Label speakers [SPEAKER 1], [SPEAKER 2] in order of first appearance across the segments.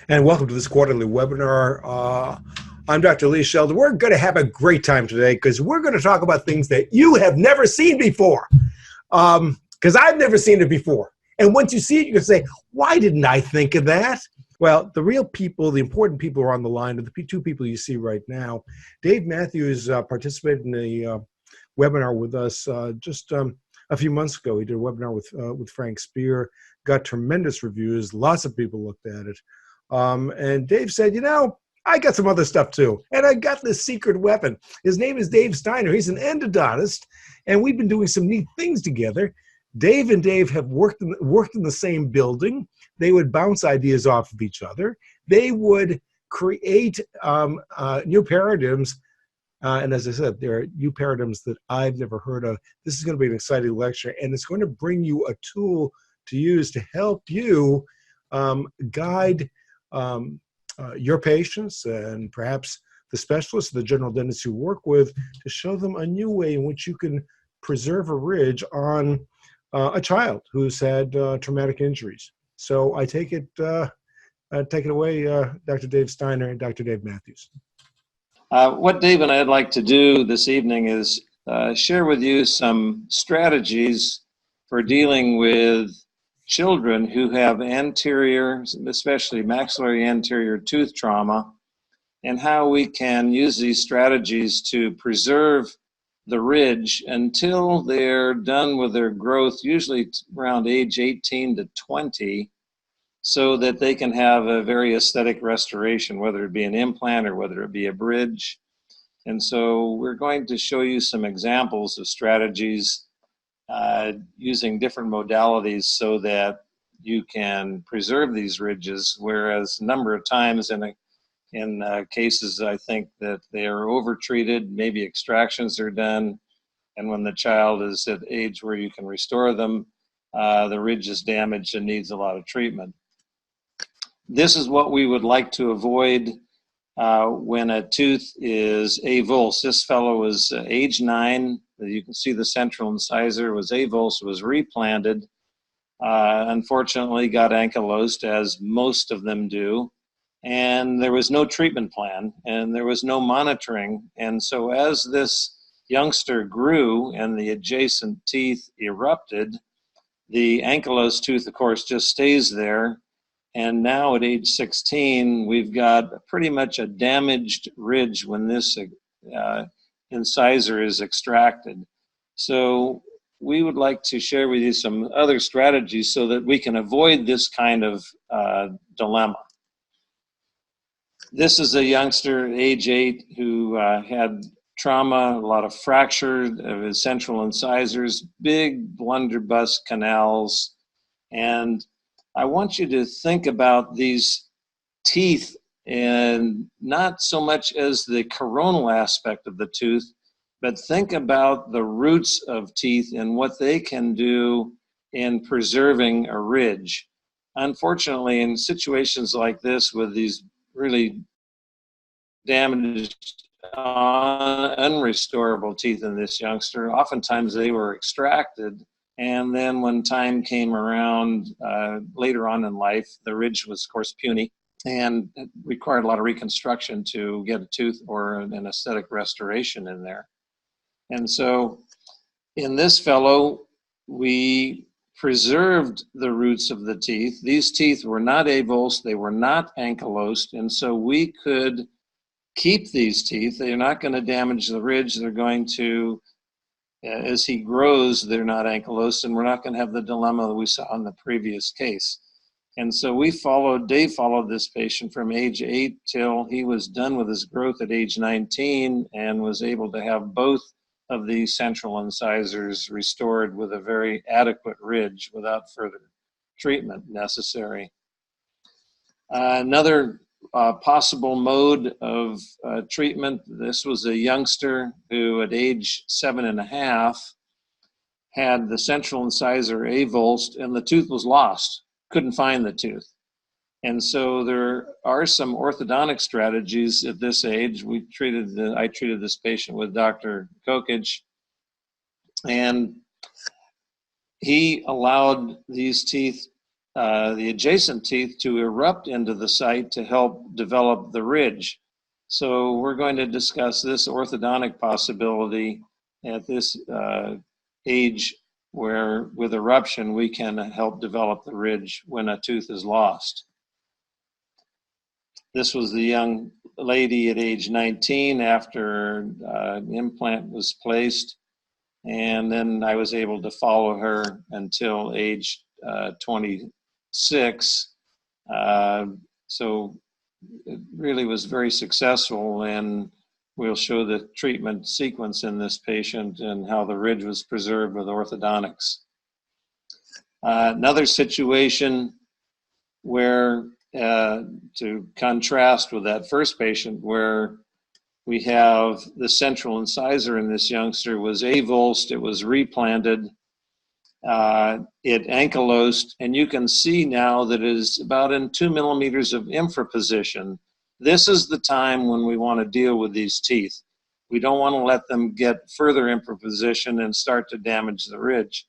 [SPEAKER 1] And welcome to this quarterly webinar. I'm Dr. Lee Sheldon. We're going to have a great time today because we're going to talk about things that you have never seen before. Because I've never seen it before. And once you see it, you can say, why didn't I think of that? Well, the real people, the important people are on the line. The two people you see right now. Dave Mathews participated in a webinar with us just a few months ago. He did a webinar with Frank Spear, got tremendous reviews. Lots of people looked at it. And Dave said, I got some other stuff too. And I got this secret weapon. His name is Dave Steiner. He's an endodontist, and we've been doing some neat things together. Dave and Dave have worked in the same building. They would bounce ideas off of each other. They would create new paradigms. And as I said, there are new paradigms that I've never heard of. This is going to be an exciting lecture, and it's going to bring you a tool to use to help you guide your patients and perhaps the specialists, the general dentists you work with, to show them a new way in which you can preserve a ridge on a child who's had traumatic injuries. So I take it away, Dr. Dave Steiner and Dr. Dave Mathews.
[SPEAKER 2] What Dave and I'd like to do this evening is share with you some strategies for dealing with children who have anterior, especially maxillary anterior tooth trauma, and how we can use these strategies to preserve the ridge until they're done with their growth, usually around age 18 to 20, so that they can have a very aesthetic restoration, whether it be an implant or whether it be a bridge. And so we're going to show you some examples of strategies using different modalities so that you can preserve these ridges, whereas a number of times in cases I think that they are overtreated, maybe extractions are done, and when the child is at age where you can restore them, the ridge is damaged and needs a lot of treatment. This is what we would like to avoid when a tooth is avulsed. This fellow was age 9. You can see the central incisor was avulsed, was replanted. Unfortunately, got ankylosed, as most of them do. And there was no treatment plan, and there was no monitoring. And so as this youngster grew and the adjacent teeth erupted, the ankylosed tooth, of course, just stays there. And now at age 16, we've got pretty much a damaged ridge when this incisor is extracted. So we would like to share with you some other strategies so that we can avoid this kind of dilemma. This is a youngster, age 8, who had trauma, a lot of fracture of his central incisors, big blunderbuss canals, and I want you to think about these teeth, and not so much as the coronal aspect of the tooth, but think about the roots of teeth and what they can do in preserving a ridge. Unfortunately, in situations like this with these really damaged, unrestorable teeth in this youngster, oftentimes they were extracted. And then when time came around later on in life, the ridge was, of course, puny and it required a lot of reconstruction to get a tooth or an aesthetic restoration in there. And so in this fellow, we preserved the roots of the teeth. These teeth were not avulsed, they were not ankylosed, and so we could keep these teeth. They're not going to damage the ridge. They're going to, as he grows, they're not ankylosed, and we're not going to have the dilemma that we saw in the previous case. And so Dave followed this patient from age 8 till he was done with his growth at age 19 and was able to have both of these central incisors restored with a very adequate ridge without further treatment necessary. Another possible mode of treatment, this was a youngster who at age 7.5 had the central incisor avulsed and the tooth was lost, couldn't find the tooth. And so there are some orthodontic strategies at this age. I treated this patient with Dr. Kokich, and he allowed these teeth the adjacent teeth to erupt into the site to help develop the ridge. So we're going to discuss this orthodontic possibility at this age where with eruption we can help develop the ridge when a tooth is lost. This was the young lady at age 19 after an implant was placed, and then I was able to follow her until age 26. So it really was very successful, and we'll show the treatment sequence in this patient and how the ridge was preserved with orthodontics. Another situation where, to contrast with that first patient, where we have the central incisor in this youngster was avulsed, it was replanted, it ankylosed, and you can see now that it is about in 2 millimeters of infraposition. This is the time when we want to deal with these teeth. We don't want to let them get further infraposition and start to damage the ridge.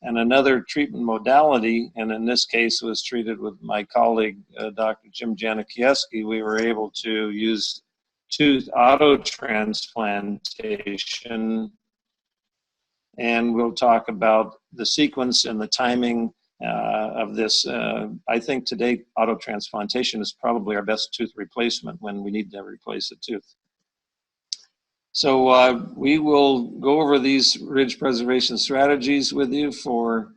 [SPEAKER 2] And another treatment modality, and in this case was treated with my colleague, Dr. Jim Janikieski, we were able to use tooth autotransplantation. And we'll talk about the sequence and the timing of this. I think today autotransplantation is probably our best tooth replacement when we need to replace a tooth. So we will go over these ridge preservation strategies with you for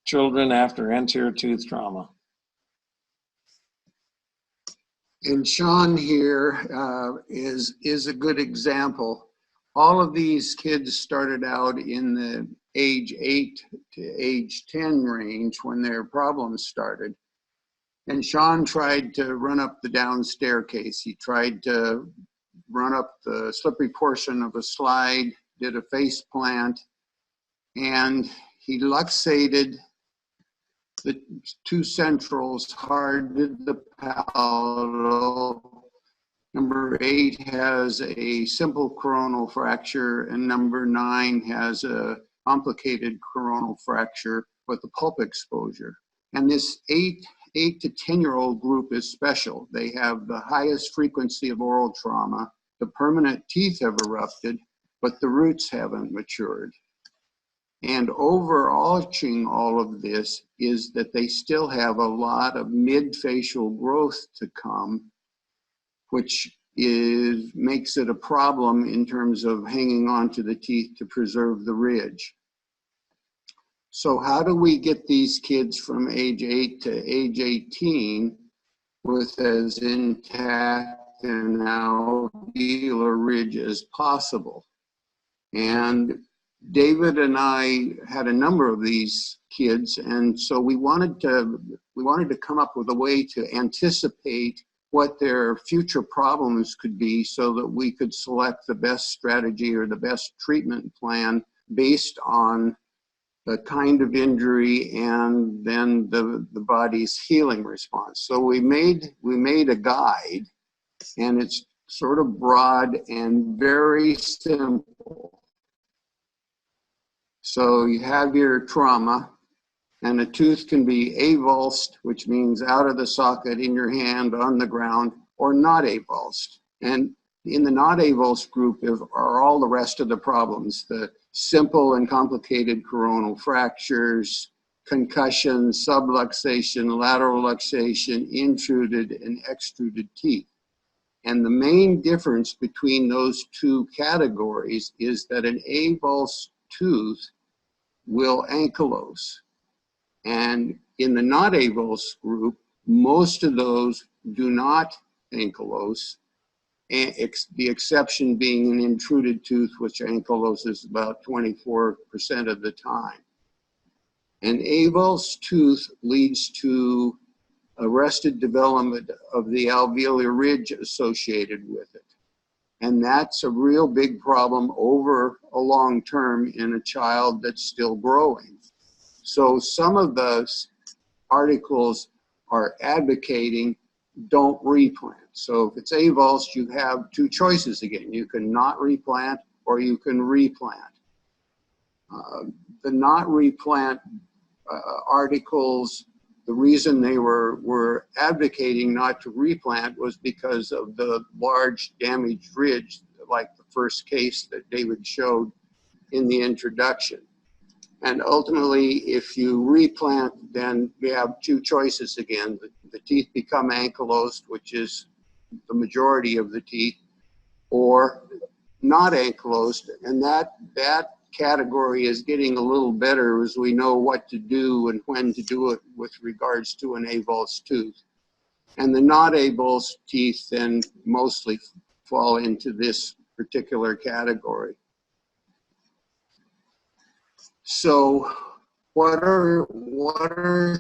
[SPEAKER 2] children after anterior tooth trauma.
[SPEAKER 3] And Sean here is a good example. All of these kids started out in the age 8 to age 10 range when their problems started. And Sean tried to run up the down staircase. He tried to run up the slippery portion of a slide, did a face plant, and he luxated the two centrals, hard did the palatal. Number 8 has a simple coronal fracture, and number 9 has a complicated coronal fracture with a pulp exposure. And this 8 to 10-year-old group is special. They have the highest frequency of oral trauma. The permanent teeth have erupted, but the roots haven't matured. And overarching all of this is that they still have a lot of mid-facial growth to come, which makes it a problem in terms of hanging on to the teeth to preserve the ridge. So how do we get these kids from age 8 to age 18 with as intact an alveolar ridge as possible? And David and I had a number of these kids, and so we wanted to come up with a way to anticipate what their future problems could be so that we could select the best strategy or the best treatment plan based on the kind of injury and then the body's healing response. So we made a guide, and it's sort of broad and very simple. So you have your trauma, and a tooth can be avulsed, which means out of the socket in your hand on the ground, or not avulsed. And in the not avulsed group are all the rest of the problems, the simple and complicated coronal fractures, concussion, subluxation, lateral luxation, intruded and extruded teeth. And the main difference between those two categories is that an avulsed tooth will ankylose. And in the not avulsed group, most of those do not ankylose, the exception being an intruded tooth, which ankyloses about 24% of the time. An avulsed tooth leads to arrested development of the alveolar ridge associated with it. And that's a real big problem over a long term in a child that's still growing. So some of those articles are advocating don't replant. So if it's avulsed, you have two choices again. You can not replant or you can replant. The not replant articles, the reason they were advocating not to replant was because of the large damaged ridge, like the first case that David showed in the introduction. And ultimately, if you replant, then we have two choices again. The teeth become ankylosed, which is the majority of the teeth, or not ankylosed. And that category is getting a little better as we know what to do and when to do it with regards to an avulsed tooth. And the not avulsed teeth then mostly fall into this particular category. So what are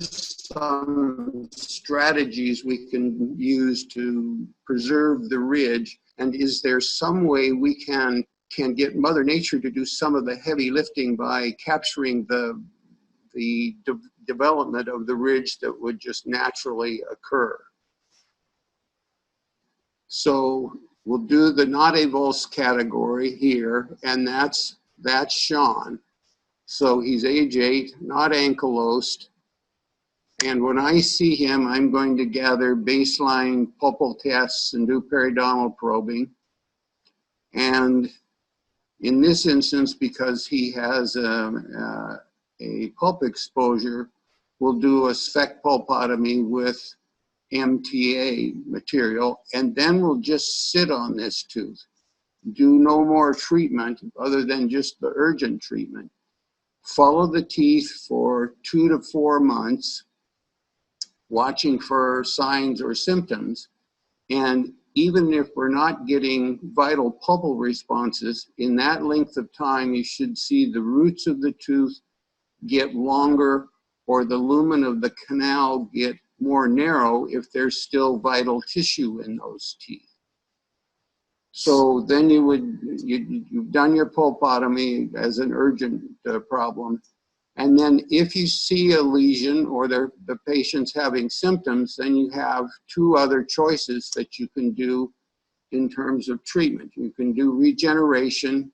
[SPEAKER 3] some strategies we can use to preserve the ridge? And is there some way we can get Mother Nature to do some of the heavy lifting by capturing the development of the ridge that would just naturally occur? So we'll do the not avulsed category here, and that's Sean. So he's age 8, not ankylosed. And when I see him, I'm going to gather baseline pulpal tests and do periodontal probing. And in this instance, because he has a pulp exposure, we'll do a sphex pulpotomy with MTA material, and then we'll just sit on this tooth. Do no more treatment other than just the urgent treatment. Follow the teeth for 2 to 4 months, watching for signs or symptoms. And even if we're not getting vital pulpal responses, in that length of time, you should see the roots of the tooth get longer or the lumen of the canal get more narrow if there's still vital tissue in those teeth. So then you've done your pulpotomy as an urgent problem. And then if you see a lesion or the patient's having symptoms, then you have 2 other choices that you can do in terms of treatment. You can do regeneration,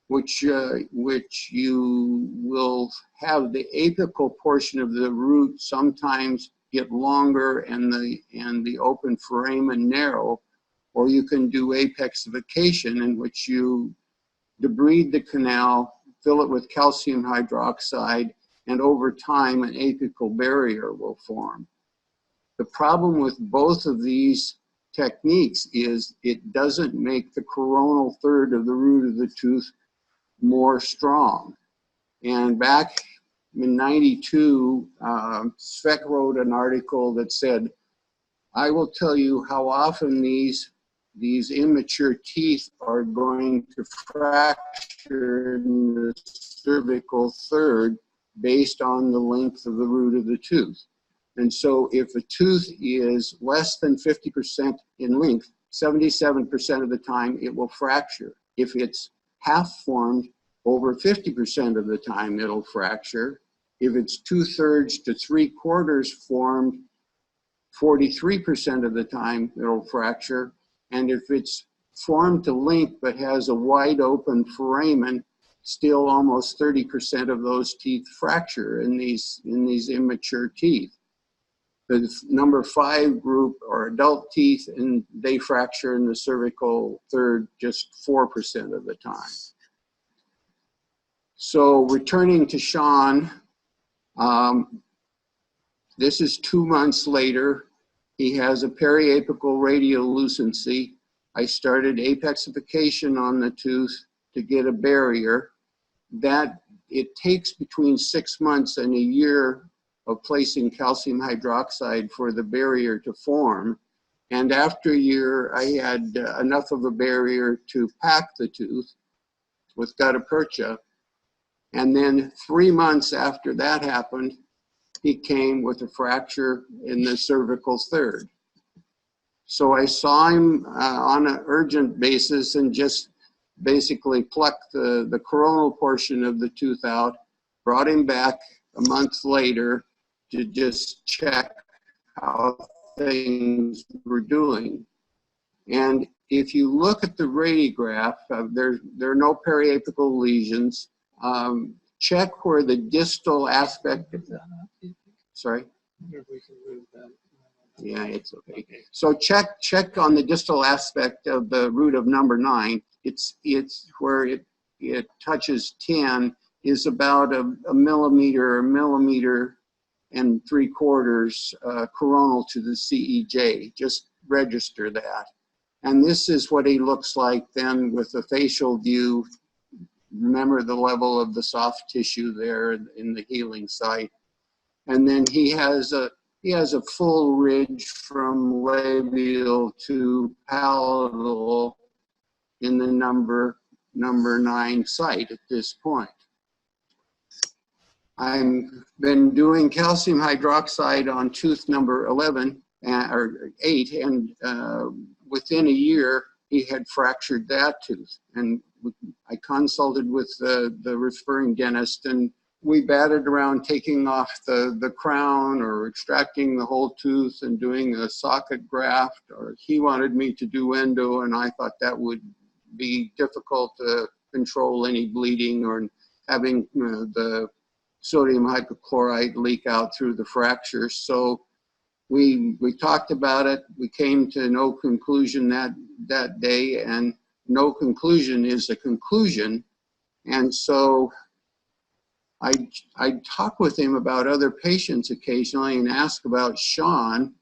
[SPEAKER 3] which you will have the apical portion of the root sometimes get longer and the open foramen narrow. Or you can do apexification, in which you debride the canal, fill it with calcium hydroxide, and over time an apical barrier will form. The problem with both of these techniques is it doesn't make the coronal third of the root of the tooth more strong. And back in '92, Sveck wrote an article that said, I will tell you how often these immature teeth are going to fracture in the cervical third based on the length of the root of the tooth. And so if a tooth is less than 50% in length, 77% of the time it will fracture. If it's half formed, over 50% of the time it'll fracture. If it's 2/3 to 3/4 formed, 43% of the time it'll fracture. And if it's formed to length but has a wide open foramen, still almost 30% of those teeth fracture in these immature teeth. The number 5 group are adult teeth, and they fracture in the cervical third just 4% of the time. So returning to Sean, this is 2 months later. He has a periapical radiolucency. I started apexification on the tooth to get a barrier. That it takes between 6 months and a year of placing calcium hydroxide for the barrier to form. And after a year, I had enough of a barrier to pack the tooth with gutta percha. And then 3 months after that happened, he came with a fracture in the cervical third. So I saw him on an urgent basis and just basically plucked the coronal portion of the tooth out, brought him back a month later to just check how things were doing. And if you look at the radiograph, there are no periapical lesions. Check where the distal aspect, sorry?
[SPEAKER 2] If we can move that.
[SPEAKER 3] Yeah, it's okay. So check on the distal aspect of the root of number 9. It's where it touches 10 is about a millimeter and 3/4 coronal to the CEJ. Just register that. And this is what he looks like then with a facial view. Remember the level of the soft tissue there in the healing site. And then he has a full ridge from labial to palatal in the number 9 site at this point. I've been doing calcium hydroxide on tooth number 11 or 8, and within a year he had fractured that tooth. And I consulted with the referring dentist, and we batted around taking off the crown or extracting the whole tooth and doing a socket graft, or he wanted me to do endo, and I thought that would be difficult to control any bleeding or having the sodium hypochlorite leak out through the fracture. So we talked about it. We came to no conclusion that day, and no conclusion is a conclusion. And so I talk with him about other patients occasionally and ask about Sean.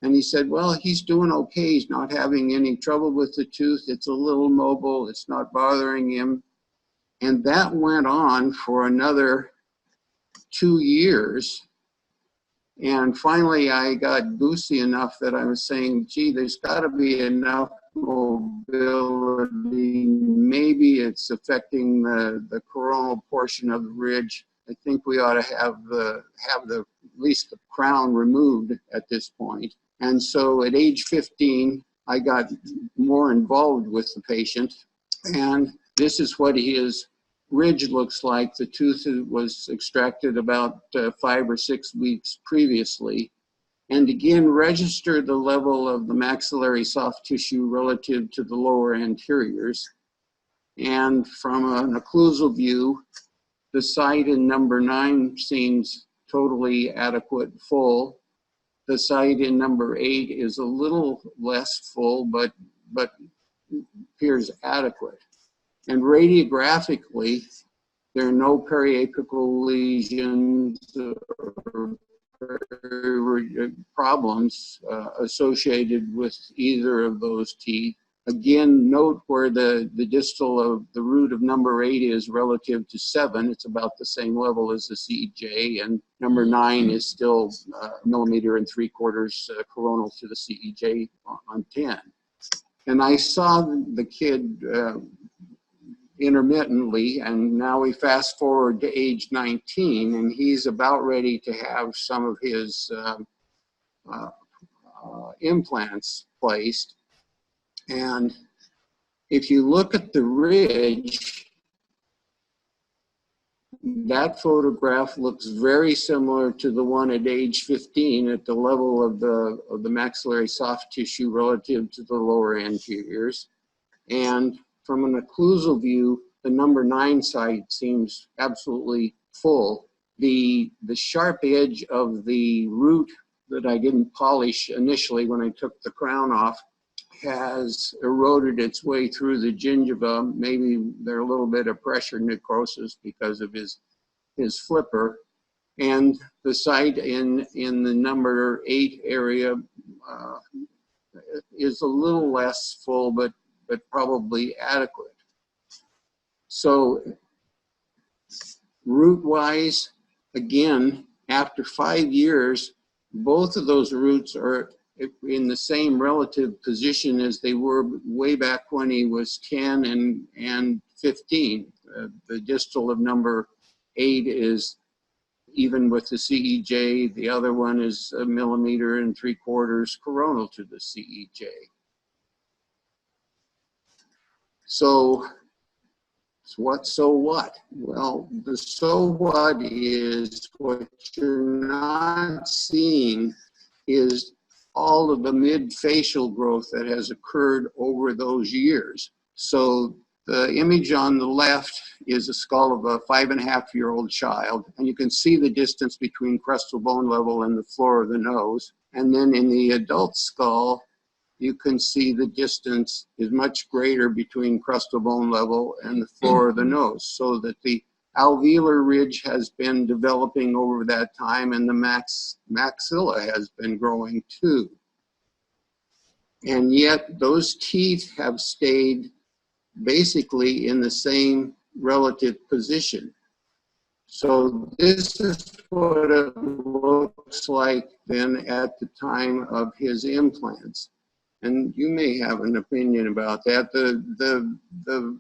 [SPEAKER 3] And he said, well, he's doing okay. He's not having any trouble with the tooth. It's a little mobile. It's not bothering him. And that went on for another 2 years. And finally, I got goosey enough that I was saying, gee, there's got to be enough mobility. Maybe it's affecting the coronal portion of the ridge. I think we ought to have at least the crown removed at this point. And so at age 15, I got more involved with the patient. And this is what his ridge looks like. The tooth was extracted about 5 or 6 weeks previously. And again, register the level of the maxillary soft tissue relative to the lower anteriors. And from an occlusal view, the site in number 9 seems totally adequate, full. The site in number 8 is a little less full, but appears adequate. And radiographically, there are no periapical lesions or problems associated with either of those teeth. Again, note where the distal of the root of number 8 is relative to 7. It's about the same level as the CEJ, and number 9 is still a millimeter and 3/4 coronal to the CEJ on 10. And I saw the kid intermittently, and now we fast forward to age 19, and he's about ready to have some of his implants placed. And if you look at the ridge, that photograph looks very similar to the one at age 15 at the level of the maxillary soft tissue relative to the lower anteriors. And from an occlusal view, the number 9 site seems absolutely full. The sharp edge of the root that I didn't polish initially when I took the crown off has eroded its way through the gingiva. Maybe there's a little bit of pressure necrosis because of his flipper. And the site in the number 8 area is a little less full, but probably adequate. So root-wise, again, after 5 years, both of those roots are in the same relative position as they were way back when he was 10 and 15. The distal of number 8 is even with the CEJ. The other one is a millimeter and 3/4 coronal to the CEJ. So what? Well, the so what is what you're not seeing is all of the mid-facial growth that has occurred over those years. So The image on the left is a skull of a 5.5-year-old child, and you can see the distance between crestal bone level and the floor of the nose. And then in the adult skull, you can see the distance is much greater between crestal bone level and the floor of the nose, so that the alveolar ridge has been developing over that time, and the maxilla has been growing too. And yet those teeth have stayed basically in the same relative position. So this is what it looks like then at the time of his implants. And you may have an opinion about that. The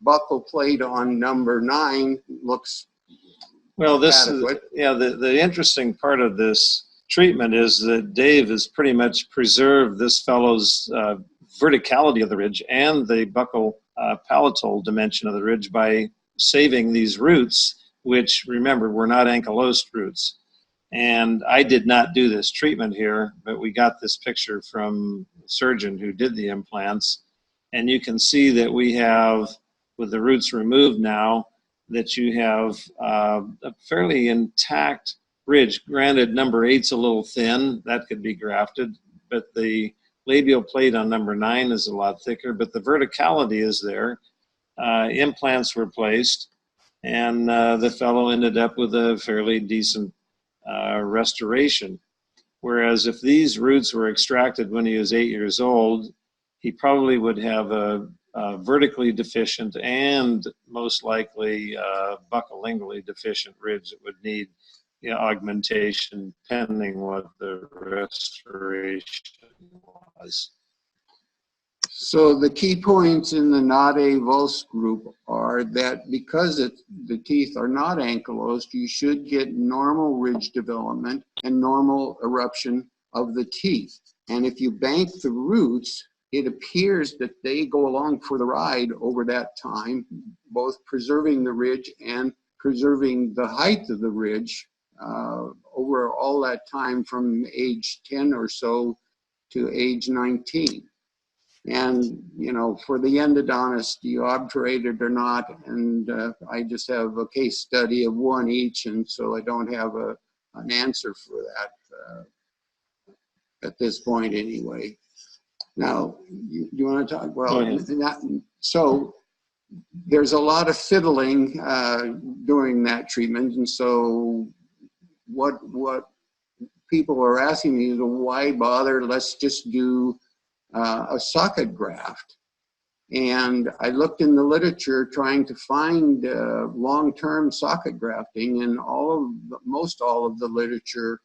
[SPEAKER 3] buccal plate on number 9 looks
[SPEAKER 2] well, this
[SPEAKER 3] adequate.
[SPEAKER 2] The interesting part of this treatment is that Dave has pretty much preserved this fellow's verticality of the ridge and the buccal palatal dimension of the ridge by saving these roots, which, remember, were not ankylosed roots. And I did not do this treatment here, but we got this picture from the surgeon who did the implants. And you can see that we have, with the roots removed now, that you have a fairly intact ridge. Granted, number 8's a little thin, that could be grafted, but the labial plate on number 9 is a lot thicker, but the verticality is there. Implants were placed, and the fellow ended up with a fairly decent restoration. Whereas if these roots were extracted when he was 8 years old, he probably would have a vertically deficient and most likely buccolingually deficient ridge that would need augmentation pending what the restoration was.
[SPEAKER 3] So the key points in the not avulsed group are that because the teeth are not ankylosed, you should get normal ridge development and normal eruption of the teeth. And if you bank the roots, it appears that they go along for the ride over that time, both preserving the ridge and preserving the height of the ridge over all that time from age 10 or so to age 19. And, for the endodontist, do you obturate it or not? And I just have a case study of one each, and so I don't have an answer for that at this point anyway. Now, you want to talk? Well, so there's a lot of fiddling during that treatment, and so what people are asking me is, why bother? Let's just do a socket graft. And I looked in the literature trying to find long-term socket grafting, and most all of the literature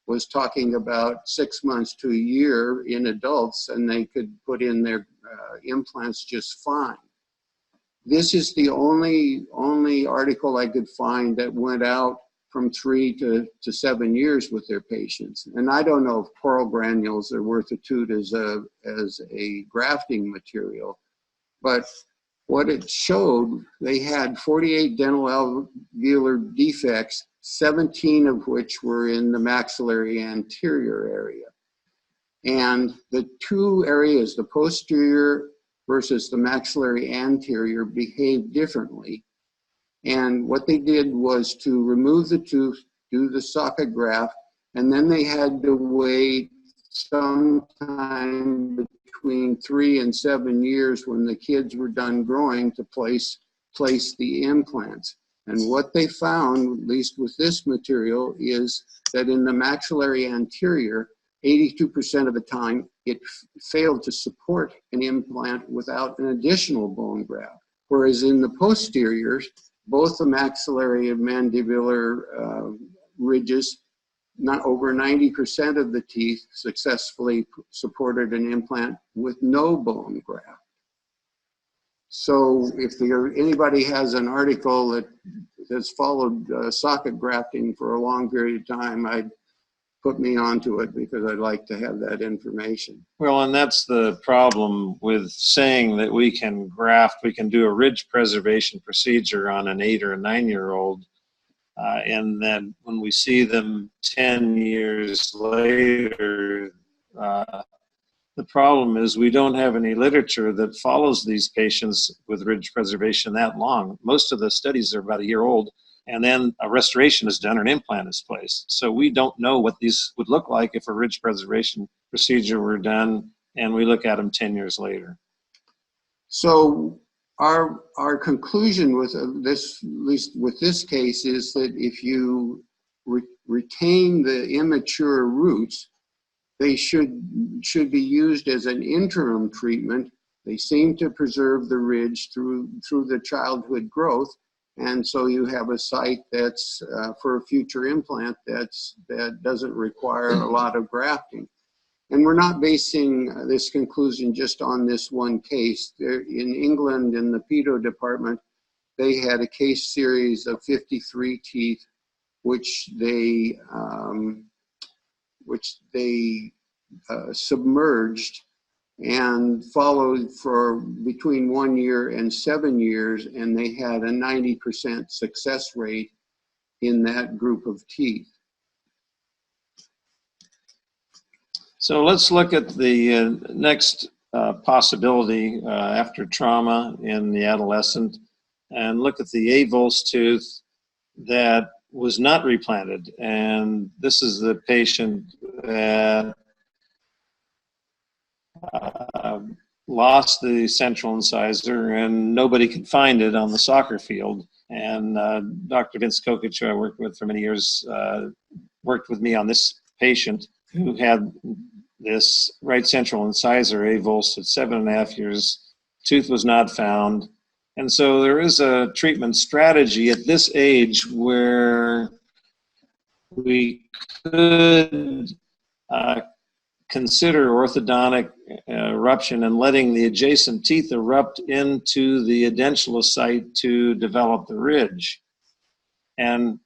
[SPEAKER 3] was talking about 6 months to a year in adults, and they could put in their implants just fine. This is the only article I could find that went out from 3 to 7 years with their patients. And I don't know if coral granules are worth a toot as a grafting material, but what it showed, they had 48 dental alveolar defects, 17 of which were in the maxillary anterior area. And the two areas, the posterior versus the maxillary anterior, behaved differently. And what they did was to remove the tooth, do the socket graft, and then they had to wait sometime between 3 and 7 years when the kids were done growing to place the implants. And what they found, at least with this material, is that in the maxillary anterior, 82% of the time, it failed to support an implant without an additional bone graft. Whereas in the posteriors, both the maxillary and mandibular ridges, not over 90% of the teeth successfully supported an implant with no bone graft. So if anybody has an article that has followed socket grafting for a long period of time, I'd put me onto it, because I'd like to have that information.
[SPEAKER 2] Well, and that's the problem with saying that we can graft, we can do a ridge preservation procedure on an 8 or a 9-year-old, and then when we see them 10 years later, the problem is we don't have any literature that follows these patients with ridge preservation that long. Most of the studies are about a year old, and then a restoration is done or an implant is placed. So we don't know what these would look like if a ridge preservation procedure were done, and we look at them 10 years later.
[SPEAKER 3] So our conclusion with this, at least with this case, is that if you retain the immature roots, they should be used as an interim treatment. They seem to preserve the ridge through the childhood growth, and so you have a site that's for a future implant that doesn't require a lot of grafting. And we're not basing this conclusion just on this one case. In England, in the pedo department, they had a case series of 53 teeth, which they submerged and followed for between 1 year and 7 years, and they had a 90% success rate in that group of teeth.
[SPEAKER 2] So let's look at the next possibility after trauma in the adolescent, and look at the avulsed tooth that was not replanted. And this is the patient that lost the central incisor and nobody could find it on the soccer field. And Dr. Vince Kokich, who I worked with for many years, worked with me on this patient who had this right central incisor avulsed at 7.5 years. Tooth was not found. And so there is a treatment strategy at this age where we could consider orthodontic eruption and letting the adjacent teeth erupt into the edentulous site to develop the ridge. And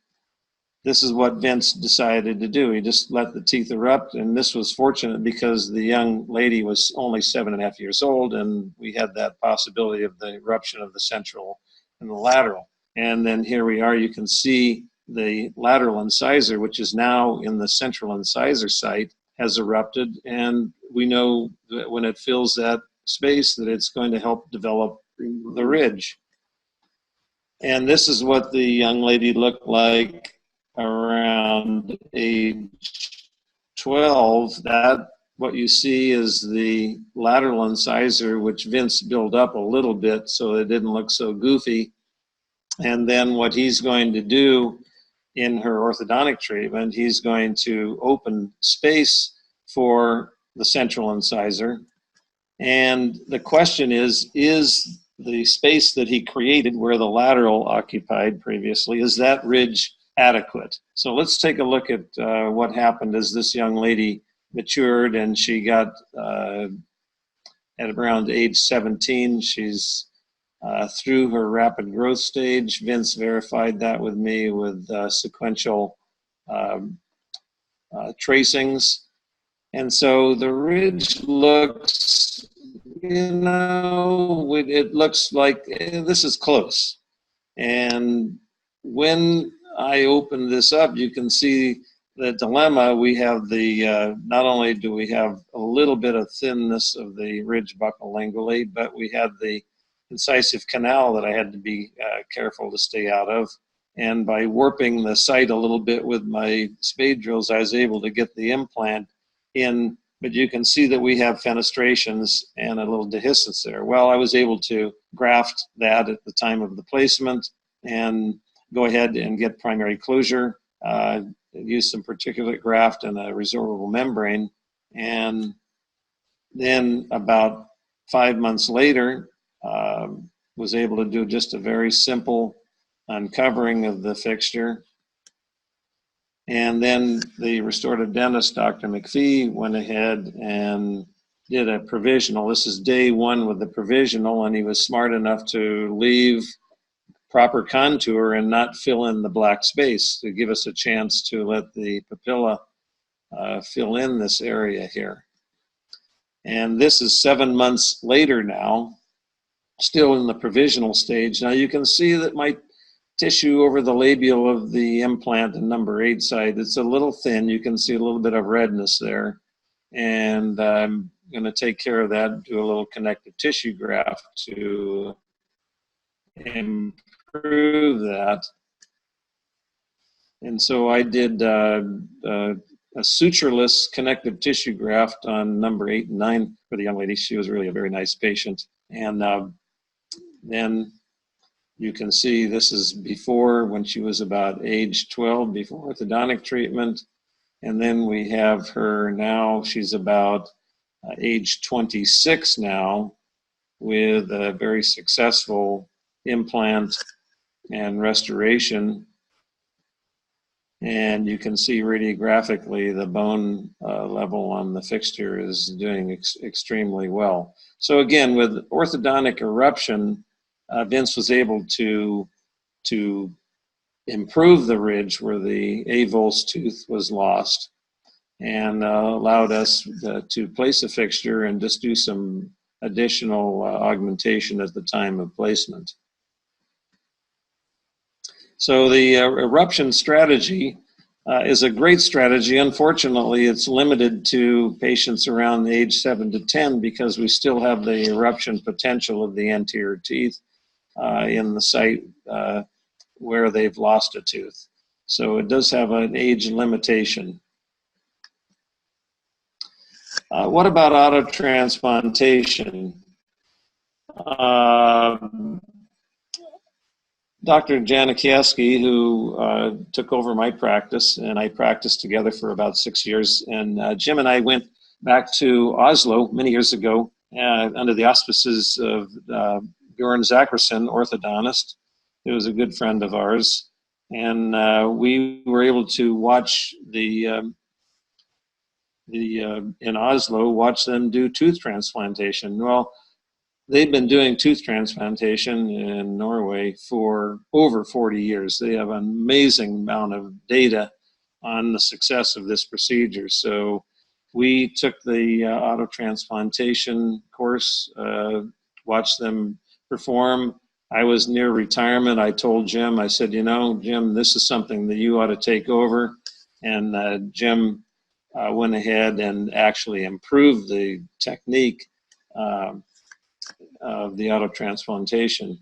[SPEAKER 2] this is what Vince decided to do. He just let the teeth erupt, and this was fortunate because the young lady was only 7.5 years old, and we had that possibility of the eruption of the central and the lateral. And then here we are, you can see the lateral incisor, which is now in the central incisor site, has erupted, and we know that when it fills that space that it's going to help develop the ridge. And this is what the young lady looked like around age 12. That what you see is the lateral incisor, which Vince built up a little bit so it didn't look so goofy. And then what he's going to do in her orthodontic treatment, he's going to open space for the central incisor. And the question is the space that he created where the lateral occupied previously, is that ridge adequate? So let's take a look at what happened as this young lady matured, and she got at around age 17, she's through her rapid growth stage. Vince verified that with me with sequential tracings. And so the ridge looks, it looks like this is close. And when I open this up, you can see the dilemma. We have the, not only do we have a little bit of thinness of the ridge buccal lingually, but we had the incisive canal that I had to be careful to stay out of. And by warping the site a little bit with my spade drills, I was able to get the implant in, but you can see that we have fenestrations and a little dehiscence there. Well, I was able to graft that at the time of the placement and go ahead and get primary closure, use some particulate graft and a resorbable membrane. And then about 5 months later, was able to do just a very simple uncovering of the fixture. And then the restorative dentist, Dr. McPhee, went ahead and did a provisional. This is day one with the provisional, and he was smart enough to leave proper contour and not fill in the black space to give us a chance to let the papilla fill in this area here. And this is 7 months later now, still in the provisional stage. Now you can see that my tissue over the labial of the implant and number 8 side, it's a little thin. You can see a little bit of redness there. And I'm going to take care of that, do a little connective tissue graft to improve that. And so I did a sutureless connective tissue graft on number 8 and 9 for the young lady. She was really a very nice patient. And then you can see this is before, when she was about age 12, before orthodontic treatment. And then we have her now, she's about age 26 now, with a very successful implant and restoration. And you can see radiographically the bone level on the fixture is doing extremely well. So again, with orthodontic eruption, Vince was able to improve the ridge where the avulsed tooth was lost, and allowed us to place a fixture and just do some additional augmentation at the time of placement. So the eruption strategy is a great strategy. Unfortunately, it's limited to patients around the age 7 to 10 because we still have the eruption potential of the anterior teeth in the site where they've lost a tooth. So it does have an age limitation. What about autotransplantation? Dr. Janikieski, who took over my practice, and I practiced together for about 6 years, and Jim and I went back to Oslo many years ago under the auspices of Bjorn Zackerson, orthodontist, who was a good friend of ours, and we were able to watch in Oslo, watch them do tooth transplantation. Well, they've been doing tooth transplantation in Norway for over 40 years. They have an amazing amount of data on the success of this procedure. So we took the autotransplantation course, watched them perform. I was near retirement. I told Jim, I said, you know, Jim, this is something that you ought to take over. And Jim went ahead and actually improved the technique of the autotransplantation.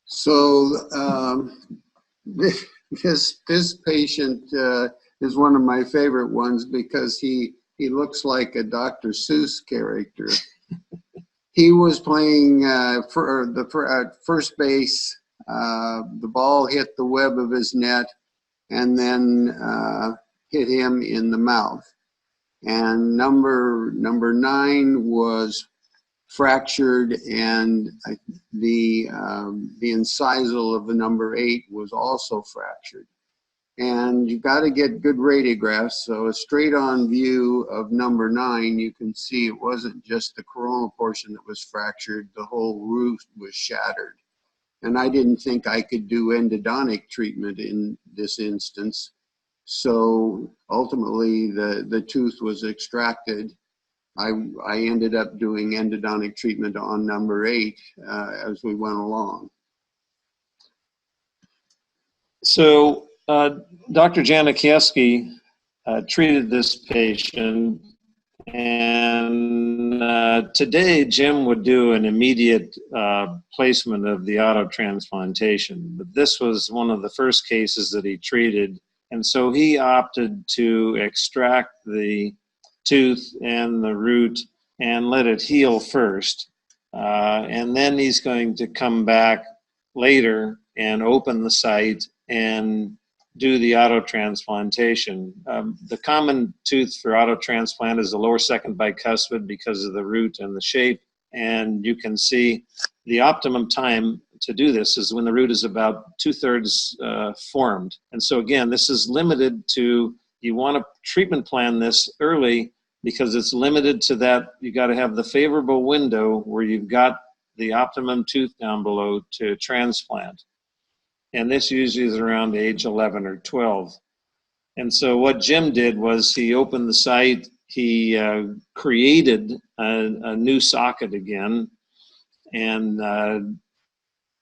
[SPEAKER 3] So this patient is one of my favorite ones because he looks like a Dr. Seuss character. He was playing at first base. The ball hit the web of his net and then hit him in the mouth. And number 9 was fractured, and the incisal of the number 8 was also fractured. And you've got to get good radiographs. So a straight on view of number 9, you can see it wasn't just the coronal portion that was fractured, the whole root was shattered. And I didn't think I could do endodontic treatment in this instance. So ultimately the tooth was extracted. I ended up doing endodontic treatment on number 8 as we went along.
[SPEAKER 2] So Dr. Janikieski treated this patient, and today Jim would do an immediate placement of the autotransplantation, but this was one of the first cases that he treated, and so he opted to extract the tooth and the root and let it heal first, and then he's going to come back later and open the site and do the autotransplantation. The common tooth for autotransplant is the lower second bicuspid because of the root and the shape, and you can see the optimum time to do this is when the root is about 2/3 formed. And so again, this is limited to, you want to treatment plan this early because it's limited to that. You got to have the favorable window where you've got the optimum tooth down below to transplant. And this usually is around age 11 or 12. And so what Jim did was he opened the site, he created a new socket again, and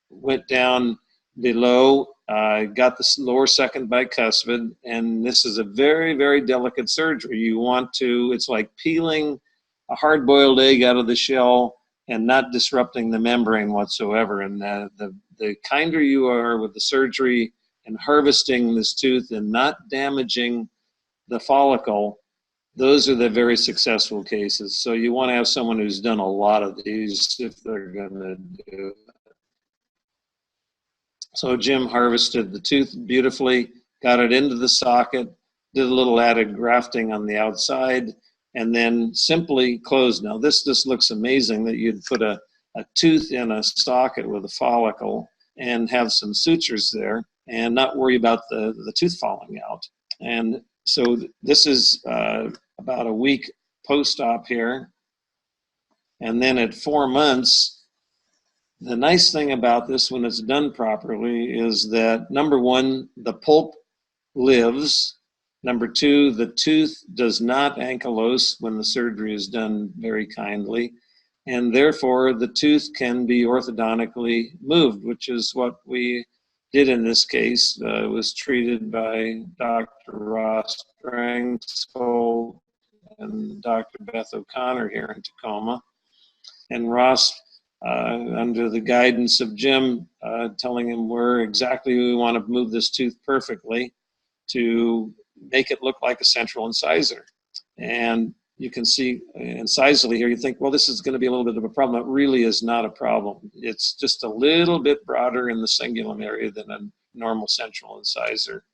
[SPEAKER 2] went down below, got the lower second bicuspid, and this is a very, very delicate surgery. You want to, it's like peeling a hard-boiled egg out of the shell and not disrupting the membrane whatsoever. And the kinder you are with the surgery and harvesting this tooth and not damaging the follicle, those are the very successful cases. So you want to have someone who's done a lot of these if they're going to do it. So Jim harvested the tooth beautifully, got it into the socket, did a little added grafting on the outside, and then simply closed. Now this just looks amazing that you'd put a tooth in a socket with a follicle and have some sutures there and not worry about the tooth falling out. And so this is about a week post-op here. And then at 4 months, the nice thing about this when it's done properly is that, number one, the pulp lives. Number two, the tooth does not ankylose when the surgery is done very kindly. And therefore, the tooth can be orthodontically moved, which is what we did in this case. It was treated by Dr. Ross Drangsholt and Dr. Beth O'Connor here in Tacoma. And Ross, under the guidance of Jim, telling him where exactly we want to move this tooth perfectly to make it look like a central incisor. And you can see incisally here, you think, well, this is going to be a little bit of a problem. It really is not a problem. It's just a little bit broader in the cingulum area than a normal central incisor.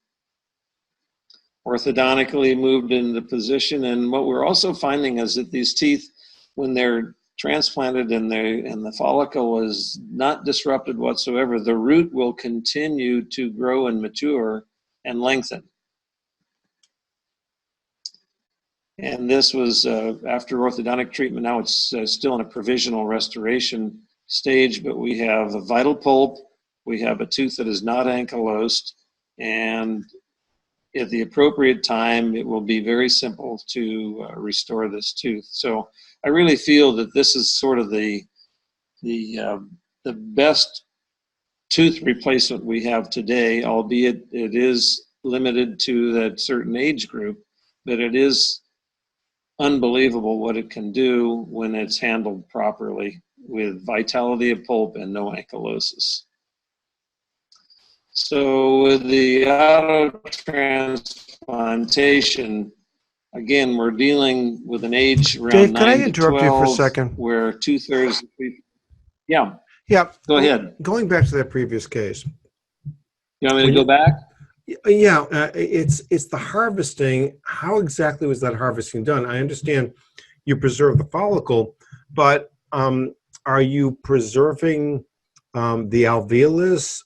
[SPEAKER 2] Orthodontically moved into position. And what we're also finding is that these teeth, when they're transplanted and the follicle is not disrupted whatsoever, the root will continue to grow and mature and lengthen. And this was after orthodontic treatment. Now it's still in a provisional restoration stage, but we have a vital pulp, we have a tooth that is not ankylosed, and at the appropriate time, it will be very simple to restore this tooth. So I really feel that this is sort of the best tooth replacement we have today, albeit it is limited to that certain age group, but it is unbelievable what it can do when it's handled properly with vitality of pulp and no ankylosis. So with the autotransplantation, again, we're dealing with an age around
[SPEAKER 1] Dave,
[SPEAKER 2] 9
[SPEAKER 1] can I
[SPEAKER 2] to
[SPEAKER 1] interrupt
[SPEAKER 2] 12,
[SPEAKER 1] you for a second?
[SPEAKER 2] Where 2/3 yeah.
[SPEAKER 1] Yeah.
[SPEAKER 2] Go ahead.
[SPEAKER 1] Going back to that previous case.
[SPEAKER 2] You want me to go back?
[SPEAKER 1] Yeah, it's the harvesting. How exactly was that harvesting done? I understand you preserve the follicle, but are you preserving the alveolus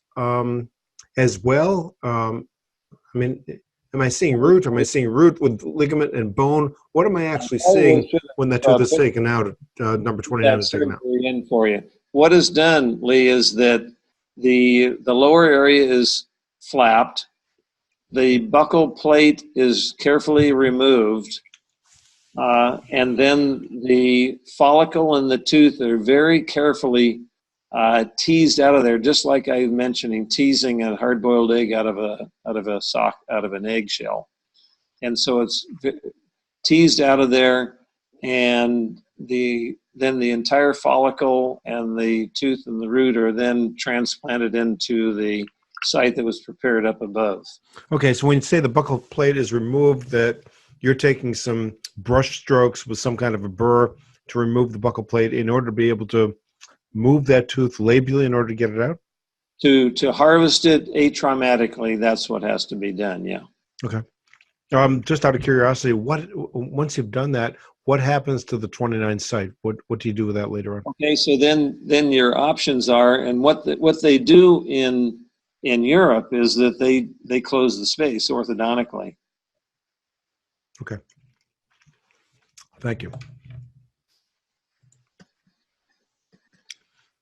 [SPEAKER 1] as well? I mean, am I seeing root? Am I seeing root with ligament and bone? What am I actually seeing when that tooth is taken out? Number 29 is taken out.
[SPEAKER 2] In for you. What is done, Lee, is that the lower area is flapped. The buccal plate is carefully removed, and then the follicle and the tooth are very carefully teased out of there, just like I was mentioning, teasing a hard-boiled egg out of an eggshell. And so it's teased out of there, and then the entire follicle and the tooth and the root are then transplanted into the site that was prepared up above.
[SPEAKER 1] Okay, so when you say the buccal plate is removed, that you're taking some brush strokes with some kind of a burr to remove the buccal plate in order to be able to move that tooth labially in order to get it out?
[SPEAKER 2] To harvest it atraumatically, that's what has to be done, yeah.
[SPEAKER 1] Okay. Just out of curiosity, once you've done that, what happens to the 29 site? What do you do with that later on?
[SPEAKER 2] Okay, so then your options are, and what they do in Europe is that they close the space orthodontically.
[SPEAKER 1] Okay. Thank you.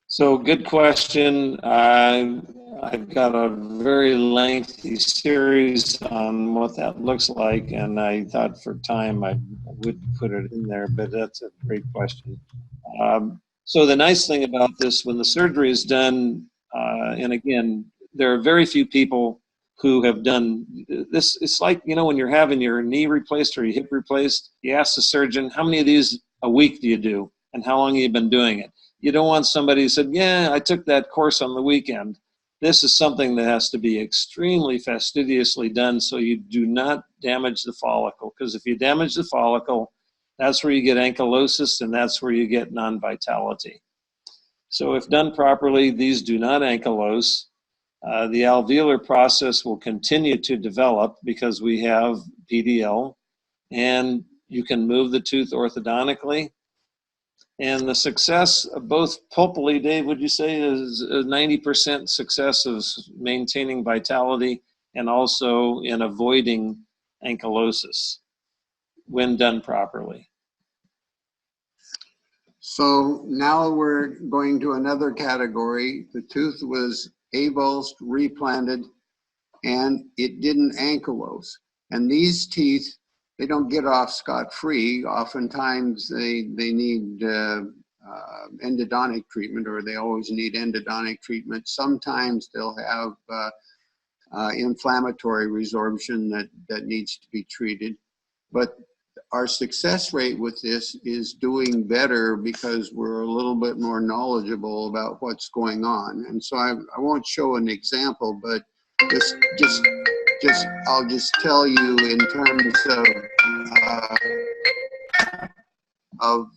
[SPEAKER 2] So good question. I've got a very lengthy series on what that looks like, and I thought for time I would put it in there, but that's a great question. So the nice thing about this, when the surgery is done, and again, there are very few people who have done this. It's like, when you're having your knee replaced or your hip replaced, you ask the surgeon, how many of these a week do you do? And how long have you been doing it? You don't want somebody who said, yeah, I took that course on the weekend. This is something that has to be extremely fastidiously done so you do not damage the follicle. Because if you damage the follicle, that's where you get ankylosis, and that's where you get non-vitality. So if done properly, these do not ankylose. The alveolar process will continue to develop because we have PDL, and you can move the tooth orthodontically. And the success of both pulpally, Dave, would you say is a 90% success of maintaining vitality and also in avoiding ankylosis when done properly?
[SPEAKER 3] So now we're going to another category. The tooth was avulsed, replanted, and it didn't ankylose. And these teeth, they don't get off scot-free. Oftentimes they need endodontic treatment, or they always need endodontic treatment. Sometimes they'll have inflammatory resorption that needs to be treated. But our success rate with this is doing better because we're a little bit more knowledgeable about what's going on. And so I won't show an example, but I'll just tell you in terms of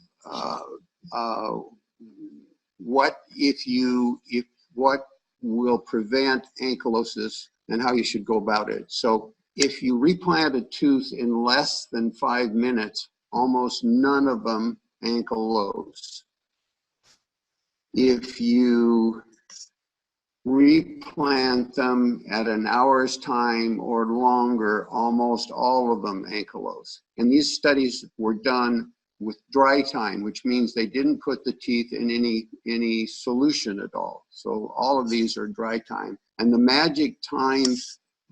[SPEAKER 3] what will prevent ankylosis and how you should go about it. So if you replant a tooth in less than 5 minutes, almost none of them ankylose. If you replant them at an hour's time or longer, almost all of them ankylose. And these studies were done with dry time, which means they didn't put the teeth in any solution at all. So all of these are dry time. And the magic time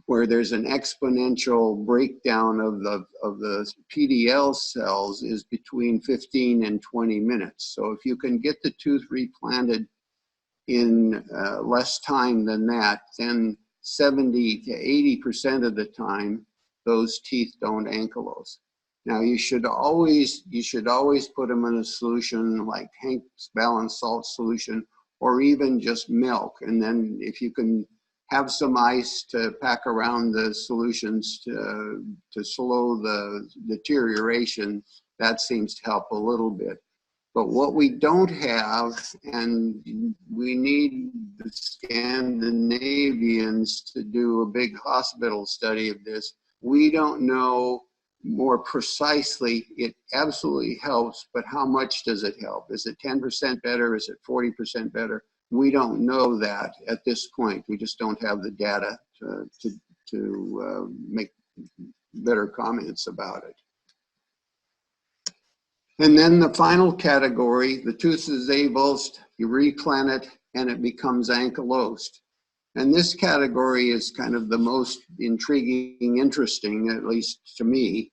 [SPEAKER 3] where there's an exponential breakdown of the PDL cells is between 15 and 20 minutes. So if you can get the tooth replanted in less time than that, then 70 to 80% of the time, those teeth don't ankylose. Now you should always put them in a solution like Hank's balanced salt solution, or even just milk. And then if you can have some ice to pack around the solutions to slow the deterioration, that seems to help a little bit. But what we don't have, and we need the Scandinavians to do a big hospital study of this, we don't know more precisely. It absolutely helps, but how much does it help? Is it 10% better? Is it 40% better? We don't know that at this point. We just don't have the data to make better comments about it. And then the final category, the tooth is avulsed, you replant it, and it becomes ankylosed. And this category is kind of the most intriguing, interesting, at least to me,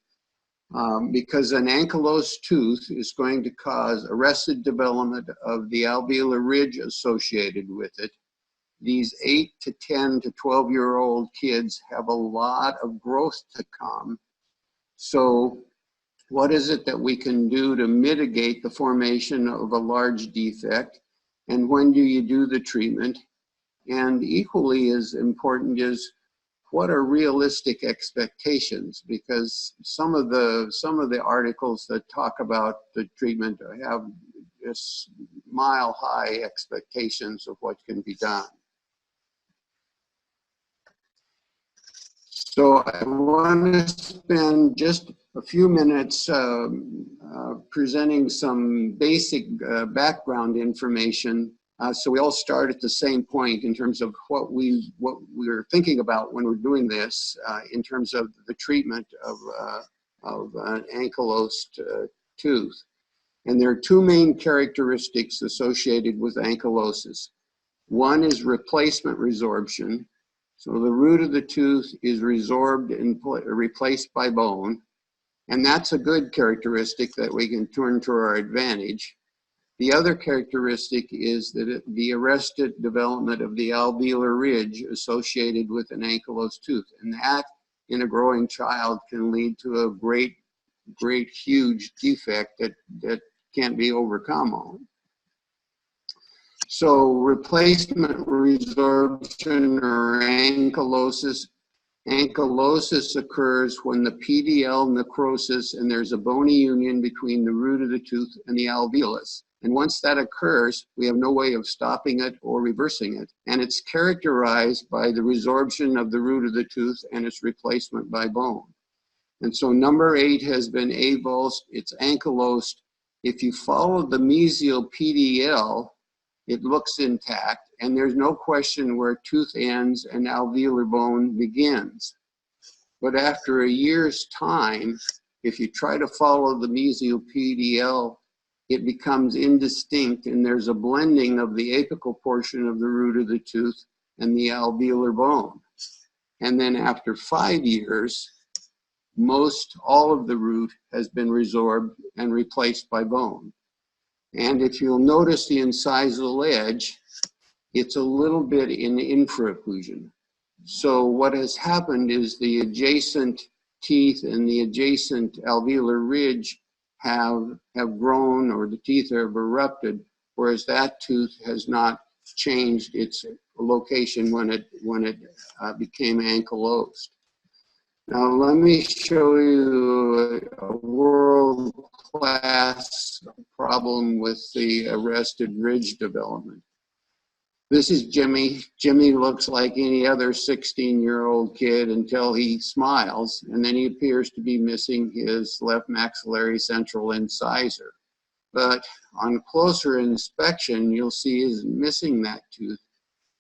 [SPEAKER 3] because an ankylosed tooth is going to cause arrested development of the alveolar ridge associated with it. These 8 to 10 to 12-year-old kids have a lot of growth to come. So what is it that we can do to mitigate the formation of a large defect? And when do you do the treatment? And equally as important is, what are realistic expectations? Because some of the articles that talk about the treatment have this mile-high expectations of what can be done. So I want to spend just a few minutes presenting some basic background information, so we all start at the same point in terms of what we're thinking about when we're doing this, in terms of the treatment of an ankylosed tooth. And there are two main characteristics associated with ankylosis. One is replacement resorption. So the root of the tooth is resorbed and replaced by bone. And that's a good characteristic that we can turn to our advantage. The other characteristic is that the arrested development of the alveolar ridge associated with an ankylosed tooth. And that, in a growing child, can lead to a great, huge defect that can't be overcome. So replacement resorption or ankylosis. Ankylosis occurs when the PDL necrosis and there's a bony union between the root of the tooth and the alveolus. And once that occurs, we have no way of stopping it or reversing it. And it's characterized by the resorption of the root of the tooth and its replacement by bone. And so number 8 has been avulsed, it's ankylosed. If you follow the mesial PDL, it looks intact, and there's no question where tooth ends and alveolar bone begins. But after a year's time, if you try to follow the mesial PDL, it becomes indistinct, and there's a blending of the apical portion of the root of the tooth and the alveolar bone. And then after 5 years, all of the root has been resorbed and replaced by bone. And if you'll notice the incisal edge, it's a little bit in infraocclusion. So what has happened is the adjacent teeth and the adjacent alveolar ridge have grown, or the teeth have erupted, whereas that tooth has not changed its location when it became ankylosed. Now let me show you a world-class problem with the arrested ridge development. This is Jimmy. Jimmy looks like any other 16-year-old kid until he smiles, and then he appears to be missing his left maxillary central incisor. But on closer inspection, you'll see he isn't missing that tooth.